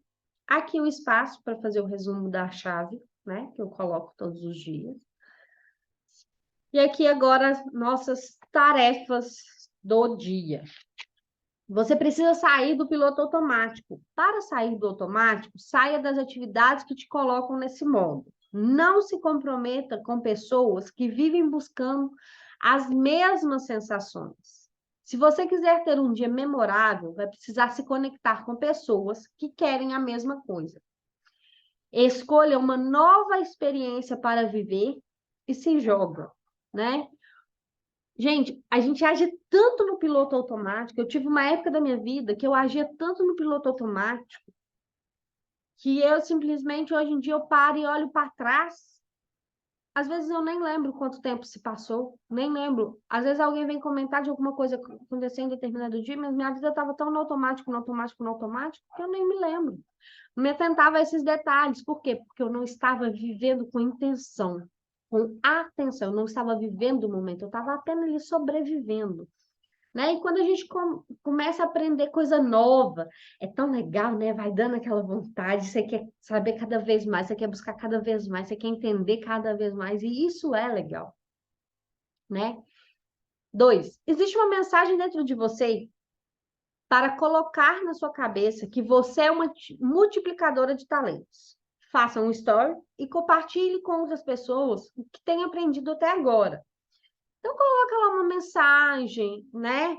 Aqui o espaço para fazer o resumo da chave, né? Que eu coloco todos os dias. E aqui agora as nossas tarefas do dia. Você precisa sair do piloto automático. Para sair do automático, saia das atividades que te colocam nesse modo. Não se comprometa com pessoas que vivem buscando as mesmas sensações. Se você quiser ter um dia memorável, vai precisar se conectar com pessoas que querem a mesma coisa. Escolha uma nova experiência para viver e se joga, né? Gente, a gente age tanto no piloto automático. Eu tive uma época da minha vida que eu agia tanto no piloto automático que eu simplesmente, hoje em dia, eu paro e olho para trás. Às vezes eu nem lembro quanto tempo se passou, nem lembro. Às vezes alguém vem comentar de alguma coisa que aconteceu em determinado dia, mas minha vida estava tão no automático, no automático, no automático, que eu nem me lembro. Não me atentava a esses detalhes. Por quê? Porque eu não estava vivendo com intenção, com atenção. Eu não estava vivendo o momento, eu estava apenas ali sobrevivendo. Né? E quando a gente começa a aprender coisa nova, é tão legal, né? Vai dando aquela vontade, você quer saber cada vez mais, você quer buscar cada vez mais, você quer entender cada vez mais, e isso é legal, né? 2, existe uma mensagem dentro de você para colocar na sua cabeça que você é uma multiplicadora de talentos. Faça um story e compartilhe com outras pessoas o que tem aprendido até agora. Então, coloca lá uma mensagem, né?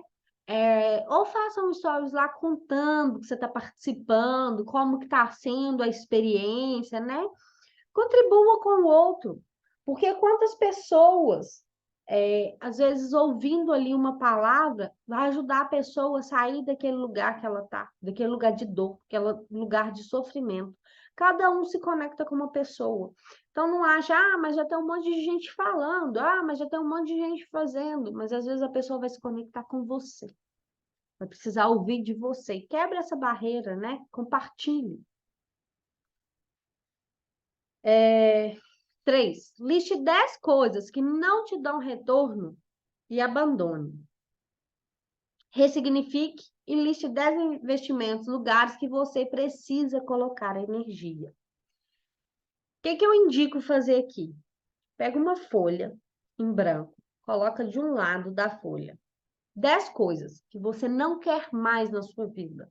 Ou faça um stories lá contando que você está participando, como que está sendo a experiência, né? Contribua com o outro. Porque quantas pessoas, às vezes, ouvindo ali uma palavra, vai ajudar a pessoa a sair daquele lugar que ela está, daquele lugar de dor, aquele lugar de sofrimento. Cada um se conecta com uma pessoa. Então, não acha, mas já tem um monte de gente falando, mas já tem um monte de gente fazendo. Mas, às vezes, a pessoa vai se conectar com você. Vai precisar ouvir de você. Quebra essa barreira, né? Compartilhe. 3, liste 10 coisas que não te dão retorno e abandone. Ressignifique e liste 10 investimentos, lugares que você precisa colocar energia. O que eu indico fazer aqui? Pega uma folha em branco, coloca de um lado da folha 10 coisas que você não quer mais na sua vida.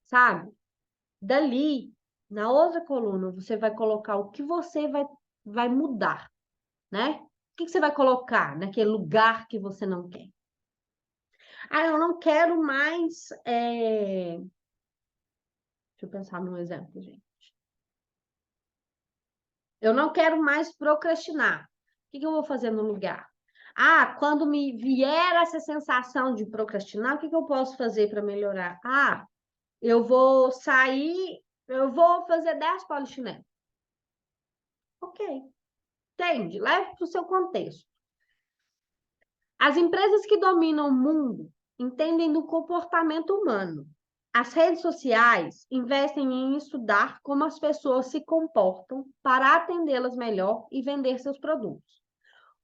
Sabe? Dali, na outra coluna, você vai colocar o que você vai mudar, né? O que você vai colocar naquele lugar que você não quer? Eu não quero mais. Deixa eu pensar num exemplo, gente. Eu não quero mais procrastinar. O que eu vou fazer no lugar? Quando me vier essa sensação de procrastinar, o que eu posso fazer para melhorar? Eu vou sair, eu vou fazer 10 polichinelos. Ok. Entende? Leve para o seu contexto. As empresas que dominam o mundo entendem do comportamento humano. As redes sociais investem em estudar como as pessoas se comportam para atendê-las melhor e vender seus produtos.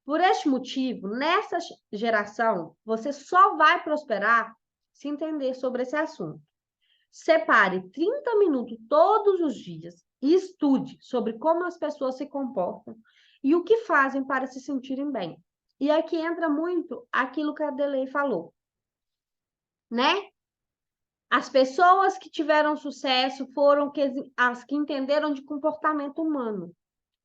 Por este motivo, nessa geração, você só vai prosperar se entender sobre esse assunto. Separe 30 minutos todos os dias e estude sobre como as pessoas se comportam e o que fazem para se sentirem bem. E aqui entra muito aquilo que a Adelei falou, né? As pessoas que tiveram sucesso foram as que entenderam de comportamento humano.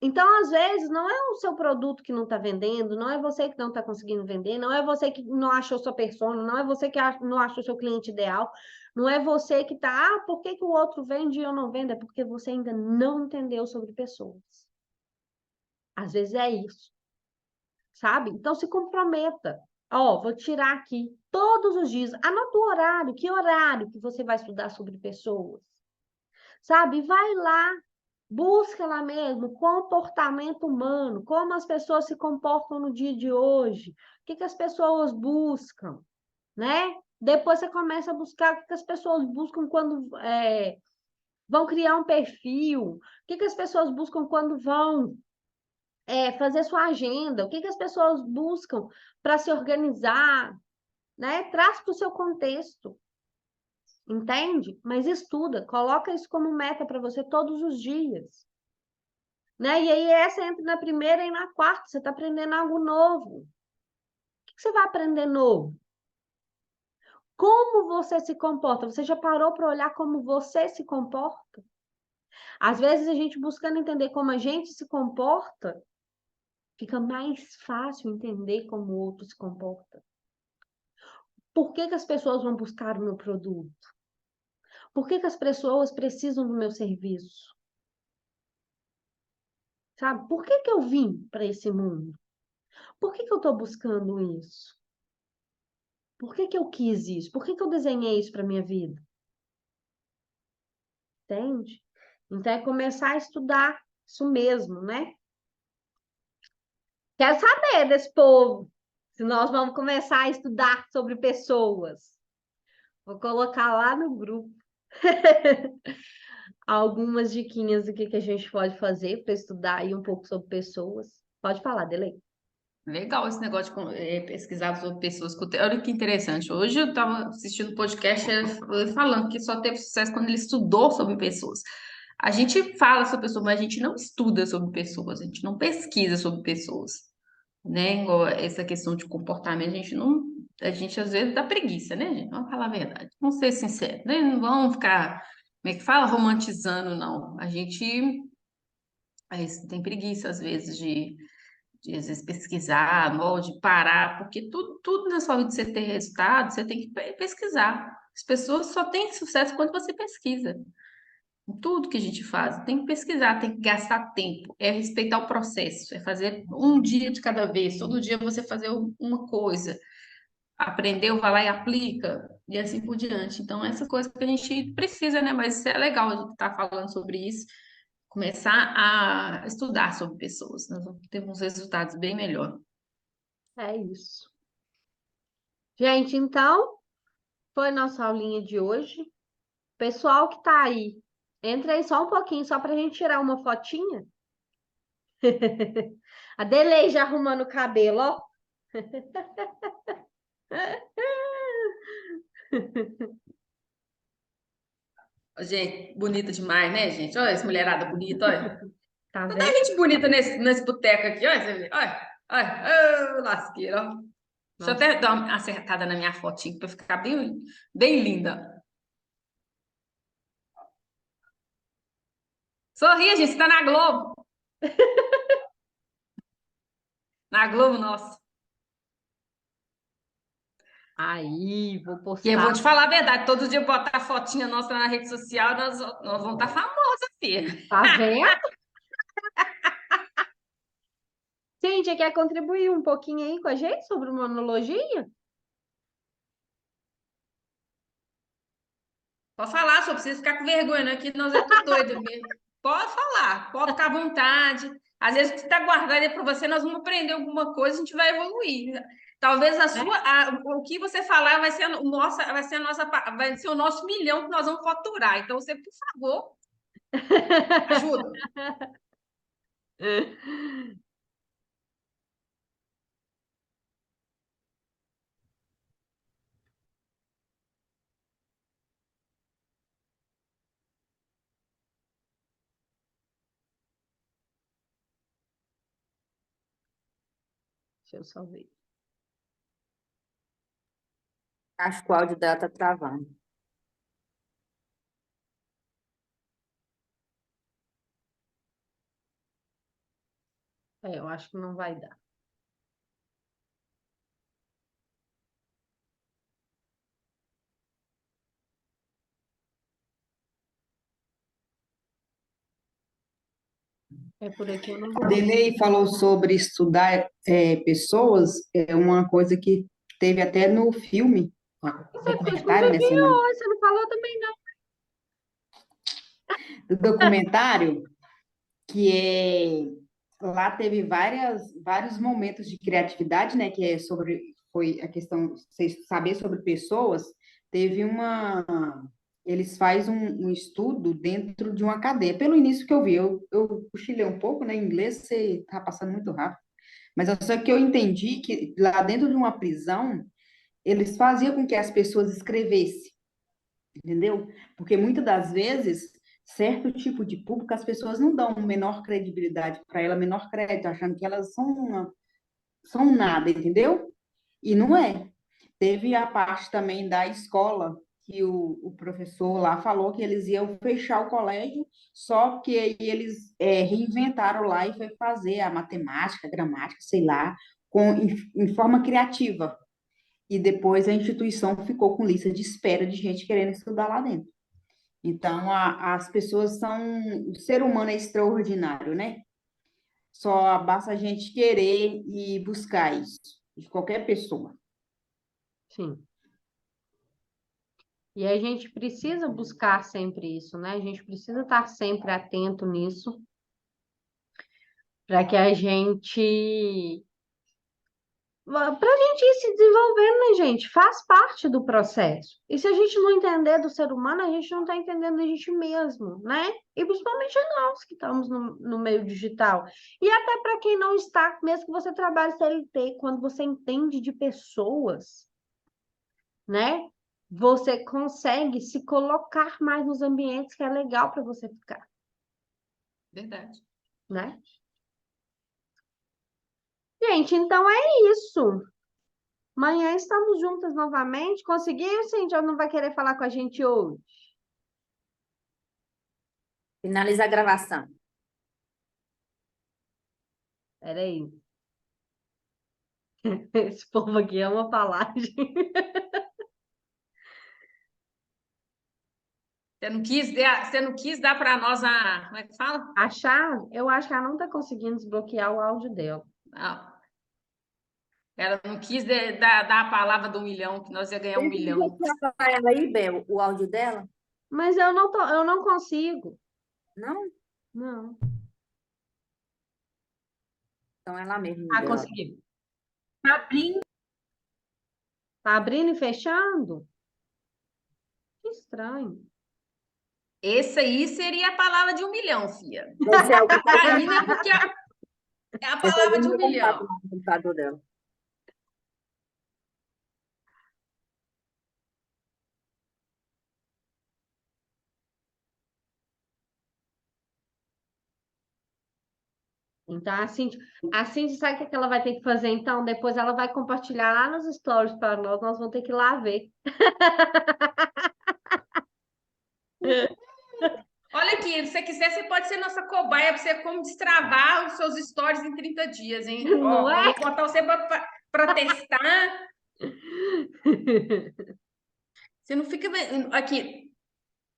Então, às vezes, não é o seu produto que não está vendendo, não é você que não está conseguindo vender, não é você que não achou sua persona, não é você que não achou seu cliente ideal, não é você que está, por que o outro vende e eu não vendo? É porque você ainda não entendeu sobre pessoas. Às vezes é isso, sabe? Então, se comprometa. Vou tirar aqui todos os dias, anota o horário, que horário que você vai estudar sobre pessoas, sabe? Vai lá. Busca lá mesmo comportamento humano, como as pessoas se comportam no dia de hoje, o que as pessoas buscam, né? Depois você começa a buscar o que as pessoas buscam quando vão criar um perfil, o que as pessoas buscam quando vão fazer sua agenda, o que as pessoas buscam para se organizar, né? Traz para o seu contexto, entende? Mas estuda, coloca isso como meta para você todos os dias. Né? E aí essa entra na primeira e na quarta, você está aprendendo algo novo. O que você vai aprender novo? Como você se comporta? Você já parou para olhar como você se comporta? Às vezes a gente buscando entender como a gente se comporta, fica mais fácil entender como o outro se comporta. Por que as pessoas vão buscar o meu produto? Por que as pessoas precisam do meu serviço? Sabe? Por que eu vim para esse mundo? Por que que eu estou buscando isso? Por que que eu quis isso? Por que que eu desenhei isso para minha vida? Entende? Então é começar a estudar isso mesmo, né? Quero saber desse povo, se nós vamos começar a estudar sobre pessoas. Vou colocar lá no grupo algumas diquinhas do que a gente pode fazer para estudar aí um pouco sobre pessoas. Pode falar, Delei. Legal esse negócio de pesquisar sobre pessoas. Olha que interessante. Hoje eu estava assistindo um podcast falando que só teve sucesso quando ele estudou sobre pessoas. A gente fala sobre pessoas, mas a gente não estuda sobre pessoas, a gente não pesquisa sobre pessoas, né? Igual essa questão de comportamento, a gente não, a gente às vezes dá preguiça, né, gente? Vamos falar a verdade, vamos ser sinceros, né? Não vamos ficar, como é que fala, romantizando, não. A gente tem preguiça às vezes de às vezes pesquisar, ou de parar, porque tudo na sua vida você ter resultado, você tem que pesquisar. As pessoas só têm sucesso quando você pesquisa. Tudo que a gente faz, tem que pesquisar, tem que gastar tempo, é respeitar o processo, é fazer um dia de cada vez, todo dia você fazer uma coisa, aprendeu, vai lá e aplica, e assim por diante. Então, essa coisa que a gente precisa, né? Mas é legal a gente estar falando sobre isso, começar a estudar sobre pessoas, nós vamos ter uns resultados bem melhor. É isso. Gente, então, foi nossa aulinha de hoje. Pessoal que tá aí, entra aí só um pouquinho, só pra gente tirar uma fotinha. A Delei já arrumando o cabelo, ó. Gente, bonita demais, né, gente? Olha essa mulherada bonita, olha. Tá Tanta vendo? gente bonita nesse boteco aqui, olha, você vê. Olha, olha, ô, lasqueira, ó. Deixa eu Nossa. até dar uma acertada na minha fotinha para ficar bem, bem linda. Sorria, gente, você tá na Globo. Na Globo, nossa. Aí, vou E eu vou postar. te falar a verdade, todo dia eu botar a fotinha nossa na rede social, nós vamos estar famosas, filha. Tá vendo? Cíntia, quer contribuir um pouquinho aí com a gente sobre monologia? Pode falar, só precisa ficar com vergonha, não é que nós é tudo doido mesmo. Pode falar, pode ficar à vontade. Às vezes o que está guardado é para você, nós vamos aprender alguma coisa, a gente vai evoluir. Talvez o que você falar vai ser vai ser o nosso milhão que nós vamos faturar. Então, você, por favor, ajuda. Deixa eu só ver. Acho que o áudio dela tá travando. É, eu acho que não vai dar. É por aqui eu não A vou. Delei falou sobre estudar pessoas, é uma coisa que teve até no filme, um Você ficou documentário, né? escondidinho hoje, você não falou também, não. Do documentário, que lá teve vários momentos de criatividade, né? Que é foi a questão de saber sobre pessoas. Teve eles fazem um estudo dentro de uma cadeia. Pelo início que eu vi, eu cochilei um pouco, né? Em inglês você tá passando muito rápido. Mas só que eu entendi que lá dentro de uma prisão, eles faziam com que as pessoas escrevessem, entendeu? Porque muitas das vezes, certo tipo de público, as pessoas não dão menor credibilidade para ela, menor crédito, achando que elas são nada, entendeu? E não é. Teve a parte também da escola, que o professor lá falou que eles iam fechar o colégio, só que aí eles reinventaram lá e foi fazer a matemática, a gramática, sei lá, em forma criativa. E depois a instituição ficou com lista de espera de gente querendo estudar lá dentro. Então, as pessoas são. O ser humano é extraordinário, né? Só basta a gente querer e buscar isso, de qualquer pessoa. Sim. E a gente precisa buscar sempre isso, né? A gente precisa estar sempre atento nisso, para que a gente. Para a gente ir se desenvolvendo, né, gente? Faz parte do processo. E se a gente não entender do ser humano, a gente não está entendendo a gente mesmo, né? E principalmente nós que estamos no meio digital. E até para quem não está, mesmo que você trabalhe CLT, quando você entende de pessoas, né? Você consegue se colocar mais nos ambientes que é legal para você ficar, Verdade. né? Gente, então é isso. Amanhã estamos juntas novamente. Conseguiu, Cíntia, ou não vai querer falar com a gente hoje? Finaliza a gravação. Peraí. Esse povo aqui ama falar, gente. Você não quis dar para nós a. Como é que fala? A chave, eu acho que ela não está conseguindo desbloquear o áudio dela. Não. Ela não quis dar a palavra do 1 milhão, que nós ia ganhar 1 milhão. Para ela aí, Bel, o áudio dela? Mas eu não consigo. Não? Não. Então ela mesmo. Ah, Bel. conseguiu. Tá abrindo. Tá abrindo e fechando? Que estranho. Esse aí seria a palavra de 1 milhão, filha. Esse é o Aí, né? Porque é a palavra de 1 milhão. computador dela. Então, a Cindy sabe o que ela vai ter que fazer, então? Depois ela vai compartilhar lá nos stories para nós vamos ter que ir lá ver. Olha aqui, se você quiser, você pode ser nossa cobaia para você como destravar os seus stories em 30 dias, hein? Não Ó, é? vou botar você para testar. Você não fica aqui,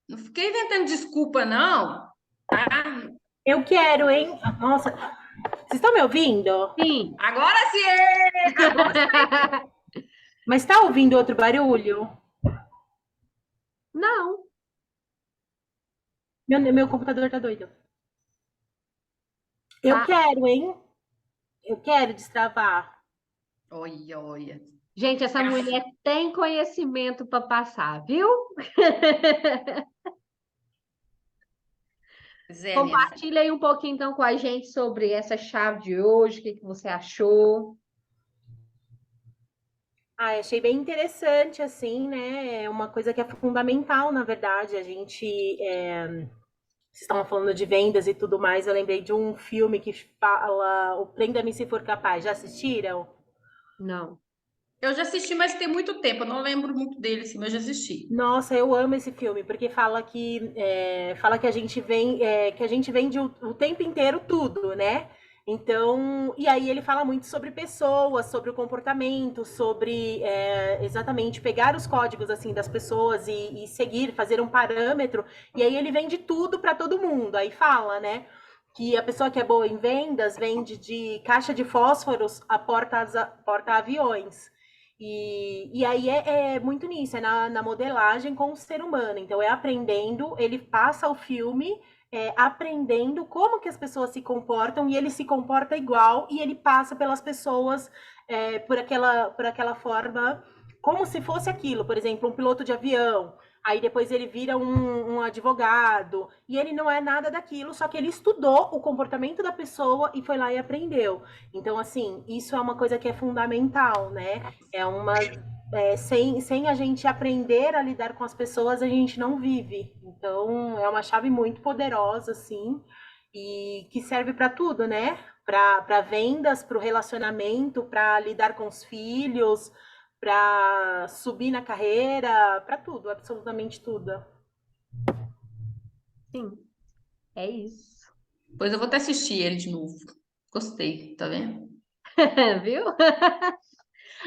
não fica inventando desculpa, não, tá? Eu quero, hein? Nossa, vocês estão me ouvindo? Sim. Agora sim! Agora Mas tá ouvindo outro barulho? Não. Meu computador tá doido. Eu Tá. quero, hein? Eu quero destravar. Olha, olha. Gente, essa mulher tem conhecimento para passar, viu? Zé, Compartilha aí um pouquinho, então, com a gente sobre essa chave de hoje, o que você achou. Ah, achei bem interessante, assim, né? É uma coisa que é fundamental, na verdade. A gente. Vocês estavam falando de vendas e tudo mais. Eu lembrei de um filme que fala O Prenda-me Se For Capaz. Já assistiram? Não. Eu já assisti, mas tem muito tempo. Eu não lembro muito dele, sim, mas eu já assisti. Nossa, eu amo esse filme, porque fala que a gente vende o tempo inteiro tudo, né? Então, e aí ele fala muito sobre pessoas, sobre o comportamento, sobre exatamente pegar os códigos assim das pessoas e seguir, fazer um parâmetro, e aí ele vende tudo para todo mundo. Aí fala, né? Que a pessoa que é boa em vendas vende de caixa de fósforos a porta-aviões. E aí é muito nisso, é na modelagem com o ser humano. Então, é aprendendo, ele passa o filme aprendendo como que as pessoas se comportam, e ele se comporta igual, e ele passa pelas pessoas por aquela forma, como se fosse aquilo. Por exemplo, um piloto de avião, aí depois ele vira um advogado, e ele não é nada daquilo, só que ele estudou o comportamento da pessoa e foi lá e aprendeu. Então, assim, isso é uma coisa que é fundamental, né? Sem a gente aprender a lidar com as pessoas, a gente não vive. Então, é uma chave muito poderosa, assim, e que serve para tudo, né? Para vendas, para o relacionamento, para lidar com os filhos, para subir na carreira, para tudo, absolutamente tudo. Sim. É isso. Pois eu vou até assistir ele de novo. Gostei, tá vendo? Viu?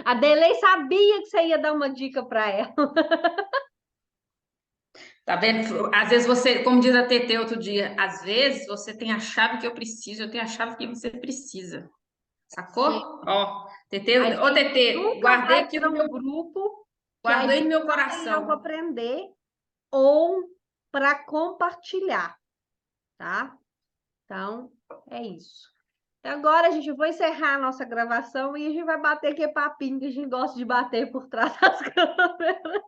A Delei sabia que você ia dar uma dica para ela. Tá vendo? Às vezes você, como diz a TT outro dia, às vezes você tem a chave que eu preciso, eu tenho a chave que você precisa. Sacou? Sim. Ó, TT, A ô gente TT, nunca guardei vai aqui para no meu um grupo que a guardei gente no meu não tem algo a coração. aprender ou para compartilhar, tá? Então, é isso. Agora a gente vai encerrar a nossa gravação e a gente vai bater aquele papinho que a gente gosta de bater por trás das câmeras.